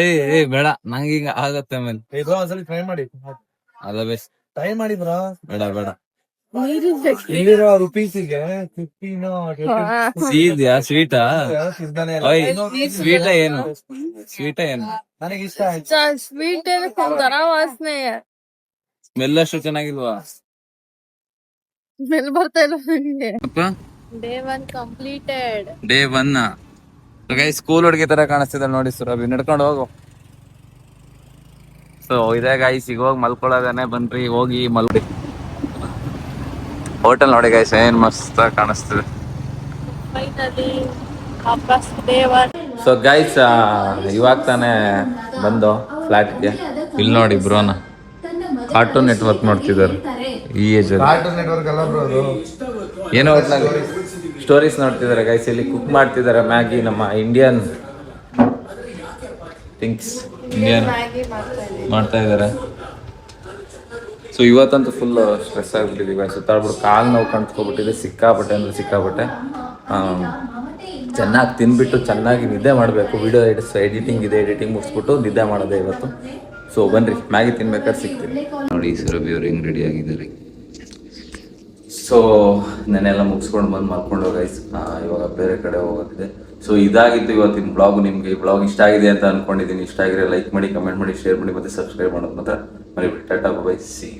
ಏಯ್ ಬೇಡ, ನಂಗೀಗ ಆಗತ್ತೆ. ಆಮೇಲೆ ಒಂದ್ಸಲಿ ಟ್ರೈ ಮಾಡಿ. ಅದ ಬೆಸ್ಟ್. ಟ್ರೈ ಮಾಡಿ ಬ್ರೋ. ಬೇಡ ಇಲ್ಲಿರೋ ರುಪೀಸಿಗೆ 15 ಸೀದ್ಯಾ? ಸ್ವೀಟಾ? ಸ್ವೀಟ ಏನು? ನನಗೆ ಇಷ್ಟ ಆಯ್ತು. ಸ್ವೀಟ್ ಒಂಥರ ವಾಸನೆ. ಸ್ಮೆಲ್ ಅಷ್ಟು ಚೆನ್ನಾಗಿಲ್ವಾ? ಸ್ಮೆಲ್ ಬರ್ತಾ ಇಲ್ಲ ನಂಗೆ. ಅಪ್ಪ day 1 completed. Day 1 guys school ಹುಡುಗಿ ತರ ಕಾಣಿಸ್ತಿದೆ ನೋಡಿ ಸುರಭಿ, ನಡ್ಕೊಂಡು ಹೋಗು. ಸೊ ಇದೇ ಗೈಸ್, ಈಗ ಹೋಗಿ ಮಲ್ಕೊಳ್ಳೋದಾನೆ, ಬನ್ರಿ ಹೋಗಿ ಮಲ್ರಿ. ಹೋಟೆಲ್ ನೋಡಿ ಗೈಸ್ ಏನ್ ಮಸ್ತ್ ಕಾಣಿಸ್ತಿದೆ. ಫೈನಲಿ ವಾಪಸ್ ಡೇ 1. ಸೊ ಗೈಸ್ ಇವಾಗ ತಾನೇ ಬಂದು ಫ್ಲಾಟ್ಗೆ. ಇಲ್ಲಿ ನೋಡಿ ಬ್ರೋನ ಕಾರ್ಟೂನ್ ನೆಟ್ವರ್ಕ್ ನೋಡ್ತಿದ್ದಾರೆ ಈ ಏಜ್ ಅಲ್ಲಿ. ಕಾರ್ಟೂನ್ ನೆಟ್ವರ್ಕ್ ಅಲ್ಲ ಬ್ರೋ ಅದು. ಏನೋ ಒಟ್ನಲ್ಲಿ ಸ್ಟೋರೀಸ್ ನೋಡ್ತಿದ್ದಾರೆ ಗೈಸ್. ಇಲ್ಲಿ ಕುಕ್ ಮಾಡ್ತಿದ್ದಾರೆ ಮ್ಯಾಗಿ, ನಮ್ಮ ಇಂಡಿಯನ್ ಥಿಂಗ್ಸ್ ಇಂಡಿಯನ್ ಮ್ಯಾಗಿ ಮಾಡ್ತಾ ಇದ್ದೀನಿ. ಮಾಡ್ತಾ ಇದ್ದಾರೆ. ಸೊ ಇವತ್ತಂತೂ ಫುಲ್ ಸ್ಟ್ರೆಸ್ ಆಗಿಬಿಟ್ಟಿದ್ದೀವಿ ಗೈಸ್. ಸುತ್ತಾಡ್ಬಿಟ್ಟು ಕಾಲು ನೋವು ಕಾಣಿಸ್ಕೊಬಿಟ್ಟಿದೆ ಸಿಕ್ಕಾಪಟ್ಟೆ ಅಂದರೆ ಸಿಕ್ಕಾಪಟ್ಟೆ. ಚೆನ್ನಾಗಿ ತಿಂದ್ಬಿಟ್ಟು ಚೆನ್ನಾಗಿ ನಿದ್ದೆ ಮಾಡಬೇಕು. ವಿಡಿಯೋ ಎಡಿಟಿಂಗ್ ಇದೆ, ಎಡಿಟಿಂಗ್ ಮುಗಿಸ್ಬಿಟ್ಟು ನಿದ್ದೆ ಮಾಡೋದೇ ಇವತ್ತು. ಸೊ ಬನ್ರಿ ಮ್ಯಾಗಿ ತಿನ್ಬೇಕಾದ್ರೆ ಸಿಗ್ತೀವಿ. ನೋಡಿ ಸುರಭಿ ಅವ್ರು ಹೆಂಗೆ ರೆಡಿ ಆಗಿದ್ದಾರೆ. ಸೊ ನೆನೆಲ್ಲ ಮುಗಿಸ್ಕೊಂಡು ಬಂದು ಮಲ್ಕೊಂಡು ಗೈಸ್. ಇವಾಗ ಬೇರೆ ಕಡೆ ಹೋಗೋದಿದೆ. ಸೊ ಇದಾಗಿತ್ತು ಇವತ್ತಿನ ಬ್ಲಾಗ್. ನಿಮಗೆ ಈ ಬ್ಲಾಗ್ ಇಷ್ಟ ಆಗಿದೆ ಅಂತ ಅನ್ಕೊಂಡಿದ್ದೀನಿ. ಇಷ್ಟ ಆಗಿದ್ರೆ ಲೈಕ್ ಮಾಡಿ, ಕಮೆಂಟ್ ಮಾಡಿ, ಶೇರ್ ಮಾಡಿ, ಮತ್ತೆ ಸಬ್ಸ್ಕ್ರೈಬ್ ಮಾಡೋದು ಮಾತ್ರ ಮರಿಬೇಡಿ. Tata bye C.